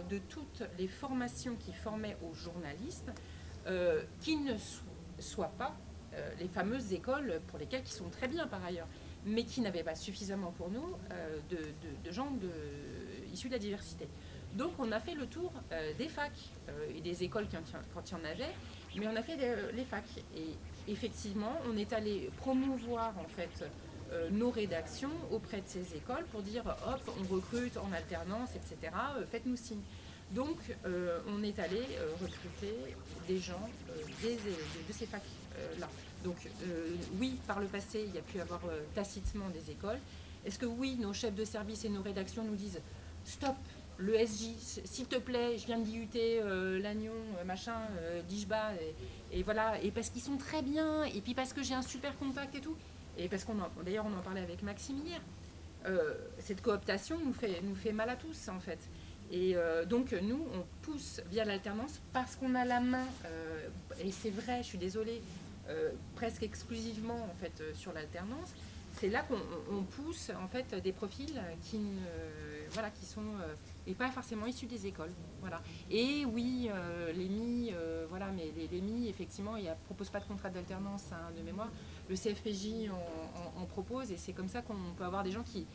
C: de toutes les formations qui formaient aux journalistes, qui ne soient pas les fameuses écoles pour lesquelles qui sont très bien par ailleurs, mais qui n'avaient pas suffisamment pour nous de gens issus de la diversité. Donc on a fait le tour des facs et des écoles quand il y en avait, mais on a fait les facs. Et effectivement, on est allé promouvoir en fait nos rédactions auprès de ces écoles pour dire hop, on recrute en alternance, etc. Faites-nous signe. Donc on est allé recruter des gens de ces facs-là. Donc oui, par le passé, il y a pu avoir tacitement des écoles. Est-ce que oui, nos chefs de service et nos rédactions nous disent stop, le SJ, s'il te plaît, je viens de l'IUT, Lannion, machin, Dijba, et voilà, et parce qu'ils sont très bien, et puis parce que j'ai un super contact et tout, et parce d'ailleurs on en parlait avec Maxime hier, cette cooptation nous fait mal à tous en fait. Et donc nous, on pousse via l'alternance parce qu'on a la main, et c'est vrai, je suis désolée, presque exclusivement en fait sur l'alternance. C'est là qu'on pousse en fait des profils qui sont et pas forcément issus des écoles, voilà. Et oui, l'EMI, voilà, mais l'EMI effectivement, il ne propose pas de contrat d'alternance hein, de mémoire. Le CFPJ en propose, et c'est comme ça qu'on peut avoir des gens qui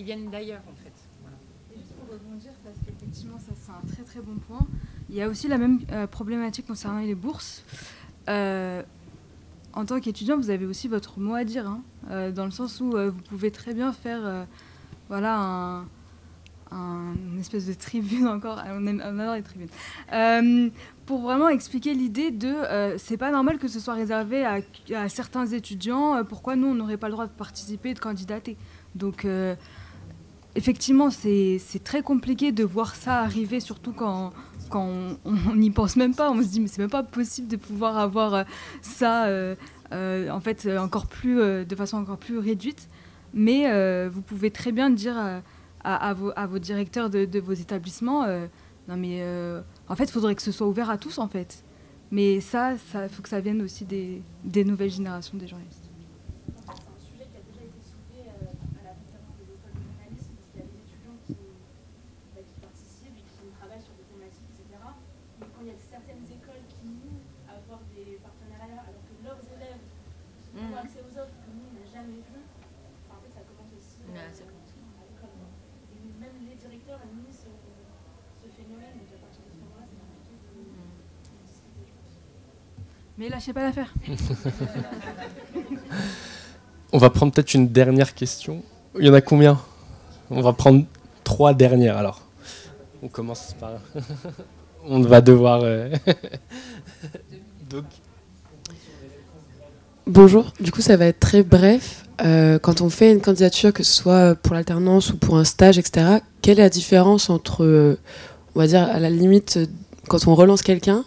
C: viennent d'ailleurs en fait. Voilà.
E: Et juste pour rebondir, parce qu'effectivement ça c'est un très très bon point. Il y a aussi la même problématique concernant les bourses. En tant qu'étudiant, vous avez aussi votre mot à dire, hein, dans le sens où vous pouvez très bien faire une espèce de tribune encore, on adore les tribunes, pour vraiment expliquer l'idée de c'est pas normal que ce soit réservé à certains étudiants, pourquoi nous on n'aurait pas le droit de participer et de candidater. Donc effectivement, c'est très compliqué de voir ça arriver, surtout quand on n'y pense même pas. On se dit, mais c'est même pas possible de pouvoir avoir ça en fait, de façon encore plus réduite. Mais vous pouvez très bien dire à vos directeurs de vos établissements, non mais en fait, il faudrait que ce soit ouvert à tous, en fait. Mais ça, faut que ça vienne aussi des nouvelles générations des journalistes.
K: C'est un sujet qui a déjà été soulevé à la conférence des écoles de journalisme, parce qu'il y a des étudiants qui participent et qui travaillent sur des thématiques, etc. Mais quand il y a certaines écoles qui nouent à avoir des partenariats, alors que leurs élèves ont accès aux offres que nous, on n'a jamais vues, en fait, ça commence aussi à l'école. Et même les directeurs admettent ce phénomène, donc à partir de ce moment-là, c'est compliqué de discuter, je pense.
E: Mais lâchez pas l'affaire.
I: On va prendre peut-être une dernière question. Il y en a combien? On va prendre 3 dernières alors. On commence par... On va devoir... Donc...
L: Bonjour, du coup ça va être très bref. Quand on fait une candidature, que ce soit pour l'alternance ou pour un stage, etc., quelle est la différence entre, on va dire, à la limite, quand on relance quelqu'un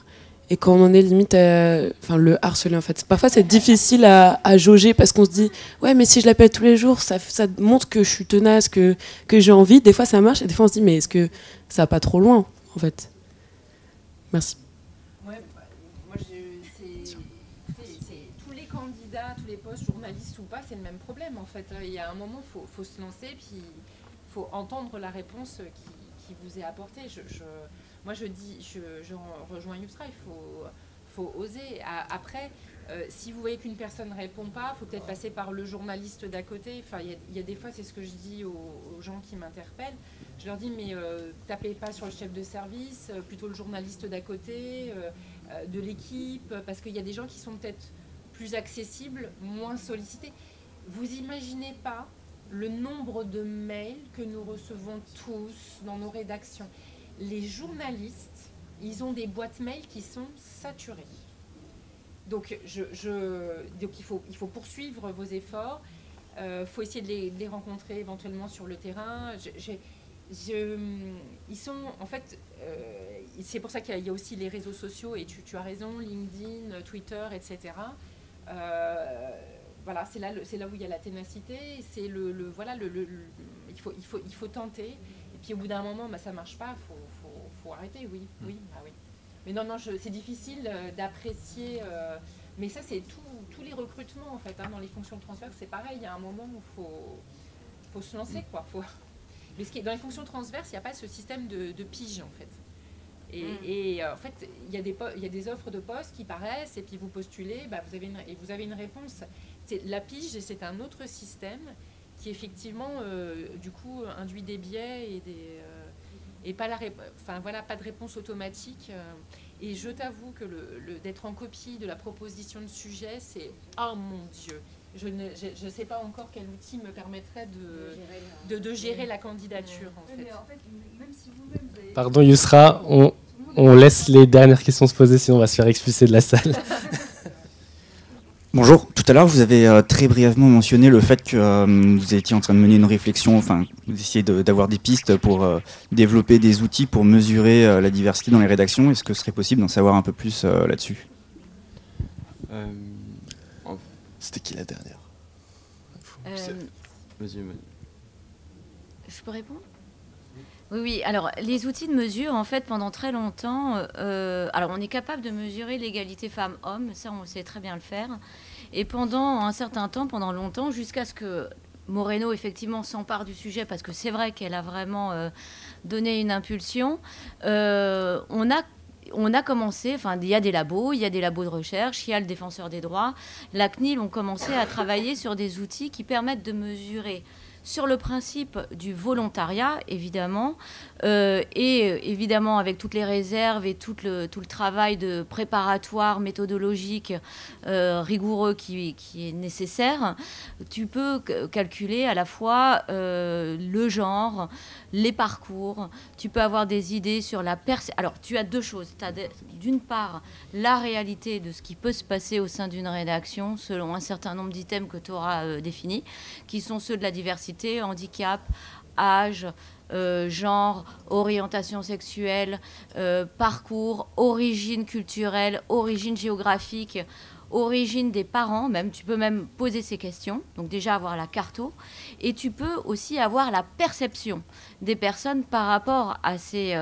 L: et quand on en est limite à le harceler en fait? Parfois c'est difficile à jauger parce qu'on se dit ouais mais si je l'appelle tous les jours ça montre que je suis tenace, que j'ai envie. Des fois ça marche et des fois on se dit mais est-ce que ça va pas trop loin en fait? Merci.
C: Ouais, moi c'est tous les candidats, tous les postes, journalistes ou pas, c'est le même problème en fait. Il y a un moment faut se lancer puis il faut entendre la réponse qui vous est apportée. Moi, je rejoins Yousra, il faut oser. Après, si vous voyez qu'une personne ne répond pas, il faut peut-être passer par le journaliste d'à côté. Enfin, il y a des fois, c'est ce que je dis aux gens qui m'interpellent. Je leur dis, mais tapez pas sur le chef de service, plutôt le journaliste d'à côté, de l'équipe, parce qu'il y a des gens qui sont peut-être plus accessibles, moins sollicités. Vous imaginez pas le nombre de mails que nous recevons tous dans nos rédactions. Les journalistes, ils ont des boîtes mail qui sont saturées. Donc, il faut poursuivre vos efforts. Faut essayer de les rencontrer éventuellement sur le terrain. Ils sont, en fait, c'est pour ça qu'il y a aussi les réseaux sociaux, et tu as raison, LinkedIn, Twitter, etc. Voilà, c'est là où il y a la ténacité. C'est il faut tenter. Et puis au bout d'un moment, ça marche pas, faut arrêter, oui. Mais non, c'est difficile d'apprécier. Mais ça, c'est tous les recrutements en fait. Dans les fonctions de transfert, c'est pareil. Il y a un moment où faut se lancer, quoi. Mais dans les fonctions transverses, il n'y a pas ce système de pige en fait. Et en fait, il y a des offres de postes qui paraissent et puis vous postulez, vous avez une réponse. La pige, c'est un autre système qui effectivement, du coup, induit des biais et pas pas de réponse automatique. Et je t'avoue que d'être en copie de la proposition de sujet, c'est oh mon Dieu. Je ne sais pas encore quel outil me permettrait de gérer la candidature. En fait. Mais en fait,
E: même si vous-même, vous avez...
I: Pardon Yousra, on laisse les dernières questions se poser, sinon on va se faire expulser de la salle.
M: Bonjour, tout à l'heure vous avez très brièvement mentionné le fait que vous étiez en train de mener une réflexion, enfin vous essayez d'avoir des pistes pour développer des outils pour mesurer la diversité dans les rédactions. Est-ce que ce serait possible d'en savoir un peu plus là-dessus?
N: C'était qui la dernière?
B: Vas-y.
D: Je peux répondre? Oui. Alors, les outils de mesure, en fait, pendant très longtemps, alors on est capable de mesurer l'égalité femmes-hommes, ça on sait très bien le faire. Et pendant un certain temps, pendant longtemps, jusqu'à ce que Moreno, effectivement, s'empare du sujet, parce que c'est vrai qu'elle a vraiment donné une impulsion, on a commencé, il y a des labos de recherche, il y a le défenseur des droits. La CNIL ont commencé à travailler sur des outils qui permettent de mesurer sur le principe du volontariat, évidemment, et évidemment avec toutes les réserves et tout le travail de préparatoire méthodologique rigoureux qui est nécessaire, tu peux calculer à la fois le genre, les parcours, tu peux avoir des idées sur la Alors, tu as deux choses. Tu as d'une part la réalité de ce qui peut se passer au sein d'une rédaction selon un certain nombre d'items que tu auras définis, qui sont ceux de la diversité diversité, handicap, âge, genre, orientation sexuelle, parcours, origine culturelle, origine géographique, origine des parents, même tu peux même poser ces questions, donc déjà avoir la carto, et tu peux aussi avoir la perception des personnes par rapport à ces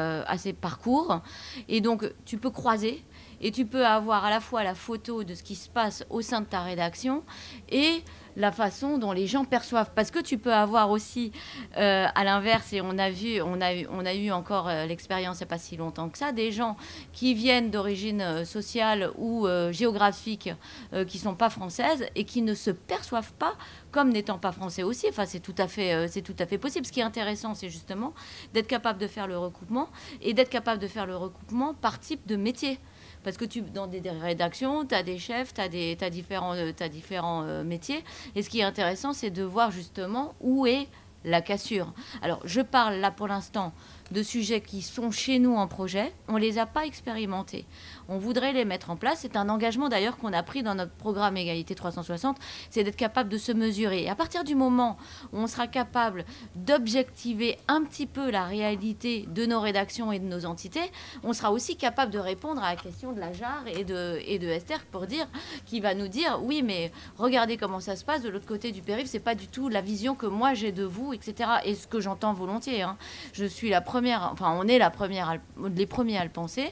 D: parcours, et donc tu peux croiser, et tu peux avoir à la fois la photo de ce qui se passe au sein de ta rédaction et la façon dont les gens perçoivent. Parce que tu peux avoir aussi, à l'inverse, et on a eu encore l'expérience il n'y a pas si longtemps que ça, des gens qui viennent d'origine sociale ou géographique qui ne sont pas françaises et qui ne se perçoivent pas comme n'étant pas français aussi. Enfin, c'est tout à fait possible. Ce qui est intéressant, c'est justement d'être capable de faire le recoupement et d'être capable de faire le recoupement par type de métier. Parce que dans des rédactions, tu as des chefs, tu as différents métiers. Et ce qui est intéressant, c'est de voir justement où est la cassure. Alors, je parle là pour l'instant de sujets qui sont chez nous en projet. On ne les a pas expérimentés. On voudrait les mettre en place. C'est un engagement d'ailleurs qu'on a pris dans notre programme Égalité 360, c'est d'être capable de se mesurer. Et à partir du moment où on sera capable d'objectiver un petit peu la réalité de nos rédactions et de nos entités, on sera aussi capable de répondre à la question de la JAR et de Esther qui va nous dire, oui, mais regardez comment ça se passe de l'autre côté du périph', c'est pas du tout la vision que moi j'ai de vous, etc. Et ce que j'entends volontiers, hein. Je suis la première, enfin on est les premiers à le penser.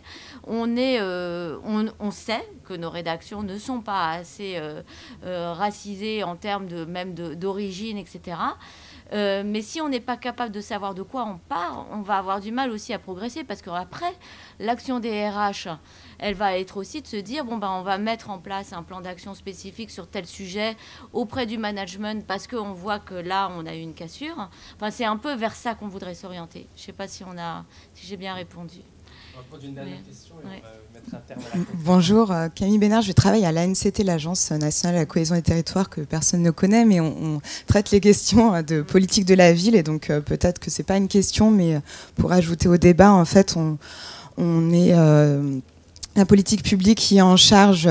D: On sait que nos rédactions ne sont pas assez racisées en termes d'origine, etc. Mais si on n'est pas capable de savoir de quoi on part, on va avoir du mal aussi à progresser parce qu'après, l'action des RH, elle va être aussi de se dire, on va mettre en place un plan d'action spécifique sur tel sujet auprès du management parce qu'on voit que là, on a eu une cassure. Enfin, c'est un peu vers ça qu'on voudrait s'orienter. Je ne sais pas si j'ai bien répondu.
A: On va prendre une dernière question et on va mettre un terme à la conférence.
O: Bonjour, Camille Bénard, je travaille à l'ANCT, l'Agence nationale de la cohésion des territoires que personne ne connaît, mais on traite les questions de politique de la ville et donc peut-être que ce n'est pas une question, mais pour ajouter au débat, en fait, on est la politique publique qui est en charge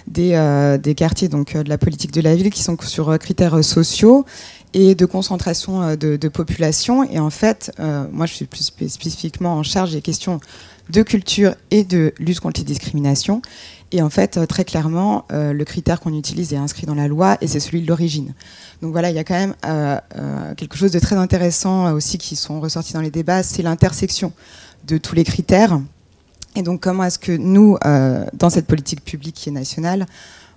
O: des quartiers, donc de la politique de la ville, qui sont sur critères sociaux et de concentration de population. Et en fait, moi, je suis plus spécifiquement en charge des questions de culture et de lutte contre les discriminations. Et en fait, très clairement, le critère qu'on utilise est inscrit dans la loi et c'est celui de l'origine. Donc voilà, il y a quand même quelque chose de très intéressant aussi qui sont ressortis dans les débats, c'est l'intersection de tous les critères. Et donc comment est-ce que nous, dans cette politique publique qui est nationale,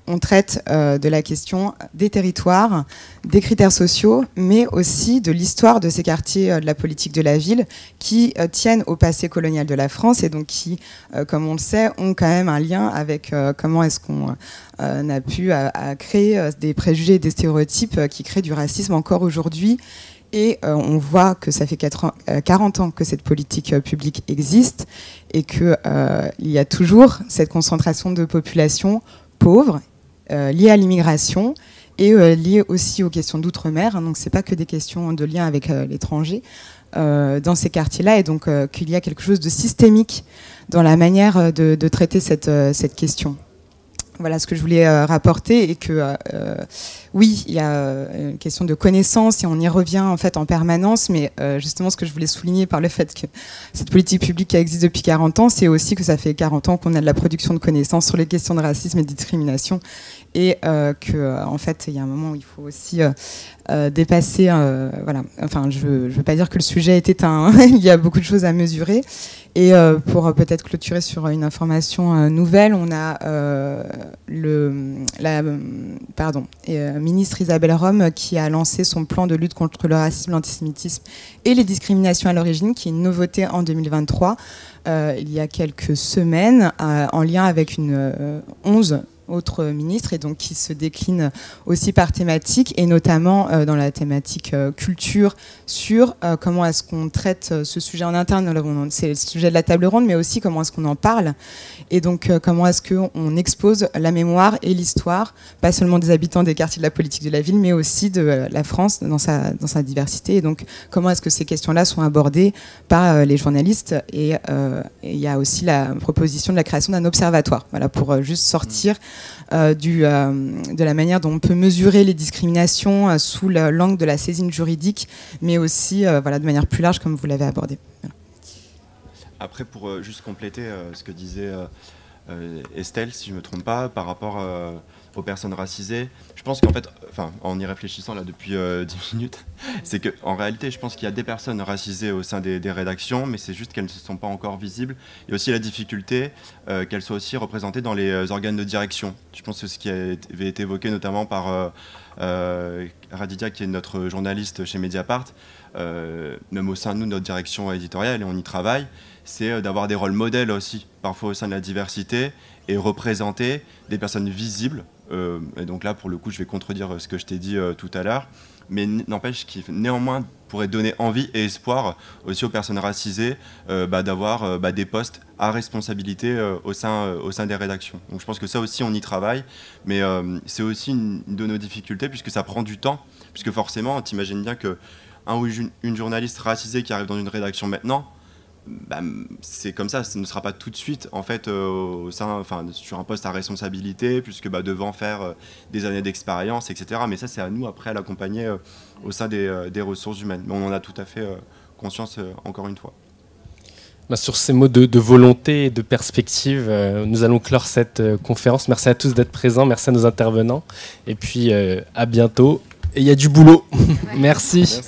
O: on traite de la question des territoires, des critères sociaux, mais aussi de l'histoire de ces quartiers de la politique de la ville qui tiennent au passé colonial de la France et donc qui, comme on le sait, ont quand même un lien avec comment est-ce qu'on a pu créer des préjugés et des stéréotypes qui créent du racisme encore aujourd'hui. Et on voit que ça fait 40 ans que cette politique publique existe et qu'il y a toujours cette concentration de population pauvre liées à l'immigration et liées aussi aux questions d'outre-mer. Hein, donc, ce n'est pas que des questions de lien avec l'étranger dans ces quartiers-là. Et donc, qu'il y a quelque chose de systémique dans la manière de traiter cette question. Voilà ce que je voulais rapporter et que oui, il y a une question de connaissance et on y revient en fait en permanence, mais justement ce que je voulais souligner par le fait que cette politique publique qui existe depuis 40 ans, c'est aussi que ça fait 40 ans qu'on a de la production de connaissances sur les questions de racisme et de discrimination et que en fait il y a un moment où il faut aussi dépasser, voilà. Enfin, je veux pas dire que le sujet est éteint, hein. Il y a beaucoup de choses à mesurer. Et pour peut-être clôturer sur une information nouvelle, on a la ministre Isabelle Rome qui a lancé son plan de lutte contre le racisme, l'antisémitisme et les discriminations à l'origine, qui est une nouveauté en 2023, il y a quelques semaines, en lien avec 11 autres ministres, et donc qui se décline aussi par thématique, et notamment dans la thématique culture, sur comment est-ce qu'on traite ce sujet en interne. C'est le sujet de la table ronde, mais aussi comment est-ce qu'on en parle, et donc comment est-ce qu'on expose la mémoire et l'histoire, pas seulement des habitants des quartiers de la politique de la ville, mais aussi de la France dans sa diversité, et donc comment est-ce que ces questions-là sont abordées par les journalistes, et il y a aussi la proposition de la création d'un observatoire, voilà, pour juste sortir de la manière dont on peut mesurer les discriminations sous l'angle de la saisine juridique, mais aussi de manière plus large, comme vous l'avez abordé. Voilà.
B: Après, pour juste compléter ce que disait Estelle, si je ne me trompe pas, par rapport aux personnes racisées, je pense qu'en fait, en y réfléchissant là depuis 10 minutes, c'est qu'en réalité, je pense qu'il y a des personnes racisées au sein des rédactions, mais c'est juste qu'elles ne sont pas encore visibles. Il y a aussi la difficulté qu'elles soient aussi représentées dans les organes de direction. Je pense que ce qui avait été évoqué notamment par Radidia, qui est notre journaliste chez Mediapart, même au sein de notre direction éditoriale, et on y travaille, c'est d'avoir des rôles modèles aussi, parfois au sein de la diversité, et représenter des personnes visibles. Et donc là, pour le coup, je vais contredire ce que je t'ai dit tout à l'heure, mais n'empêche qu'il néanmoins pourrait donner envie et espoir aussi aux personnes racisées d'avoir des postes à responsabilité au sein des rédactions. Donc je pense que ça aussi, on y travaille, mais c'est aussi une de nos difficultés, puisque ça prend du temps, puisque forcément, t'imagines bien que un ou une journaliste racisée qui arrive dans une rédaction maintenant, c'est comme ça ne sera pas tout de suite en fait sur un poste à responsabilité, puisque devant faire des années d'expérience, etc. Mais ça, c'est à nous après à l'accompagner au sein des ressources humaines. Mais on en a tout à fait conscience encore une fois.
I: Sur ces mots de volonté et de perspective, nous allons clore cette conférence. Merci à tous d'être présents, merci à nos intervenants, et puis à bientôt. Et il y a du boulot. Merci.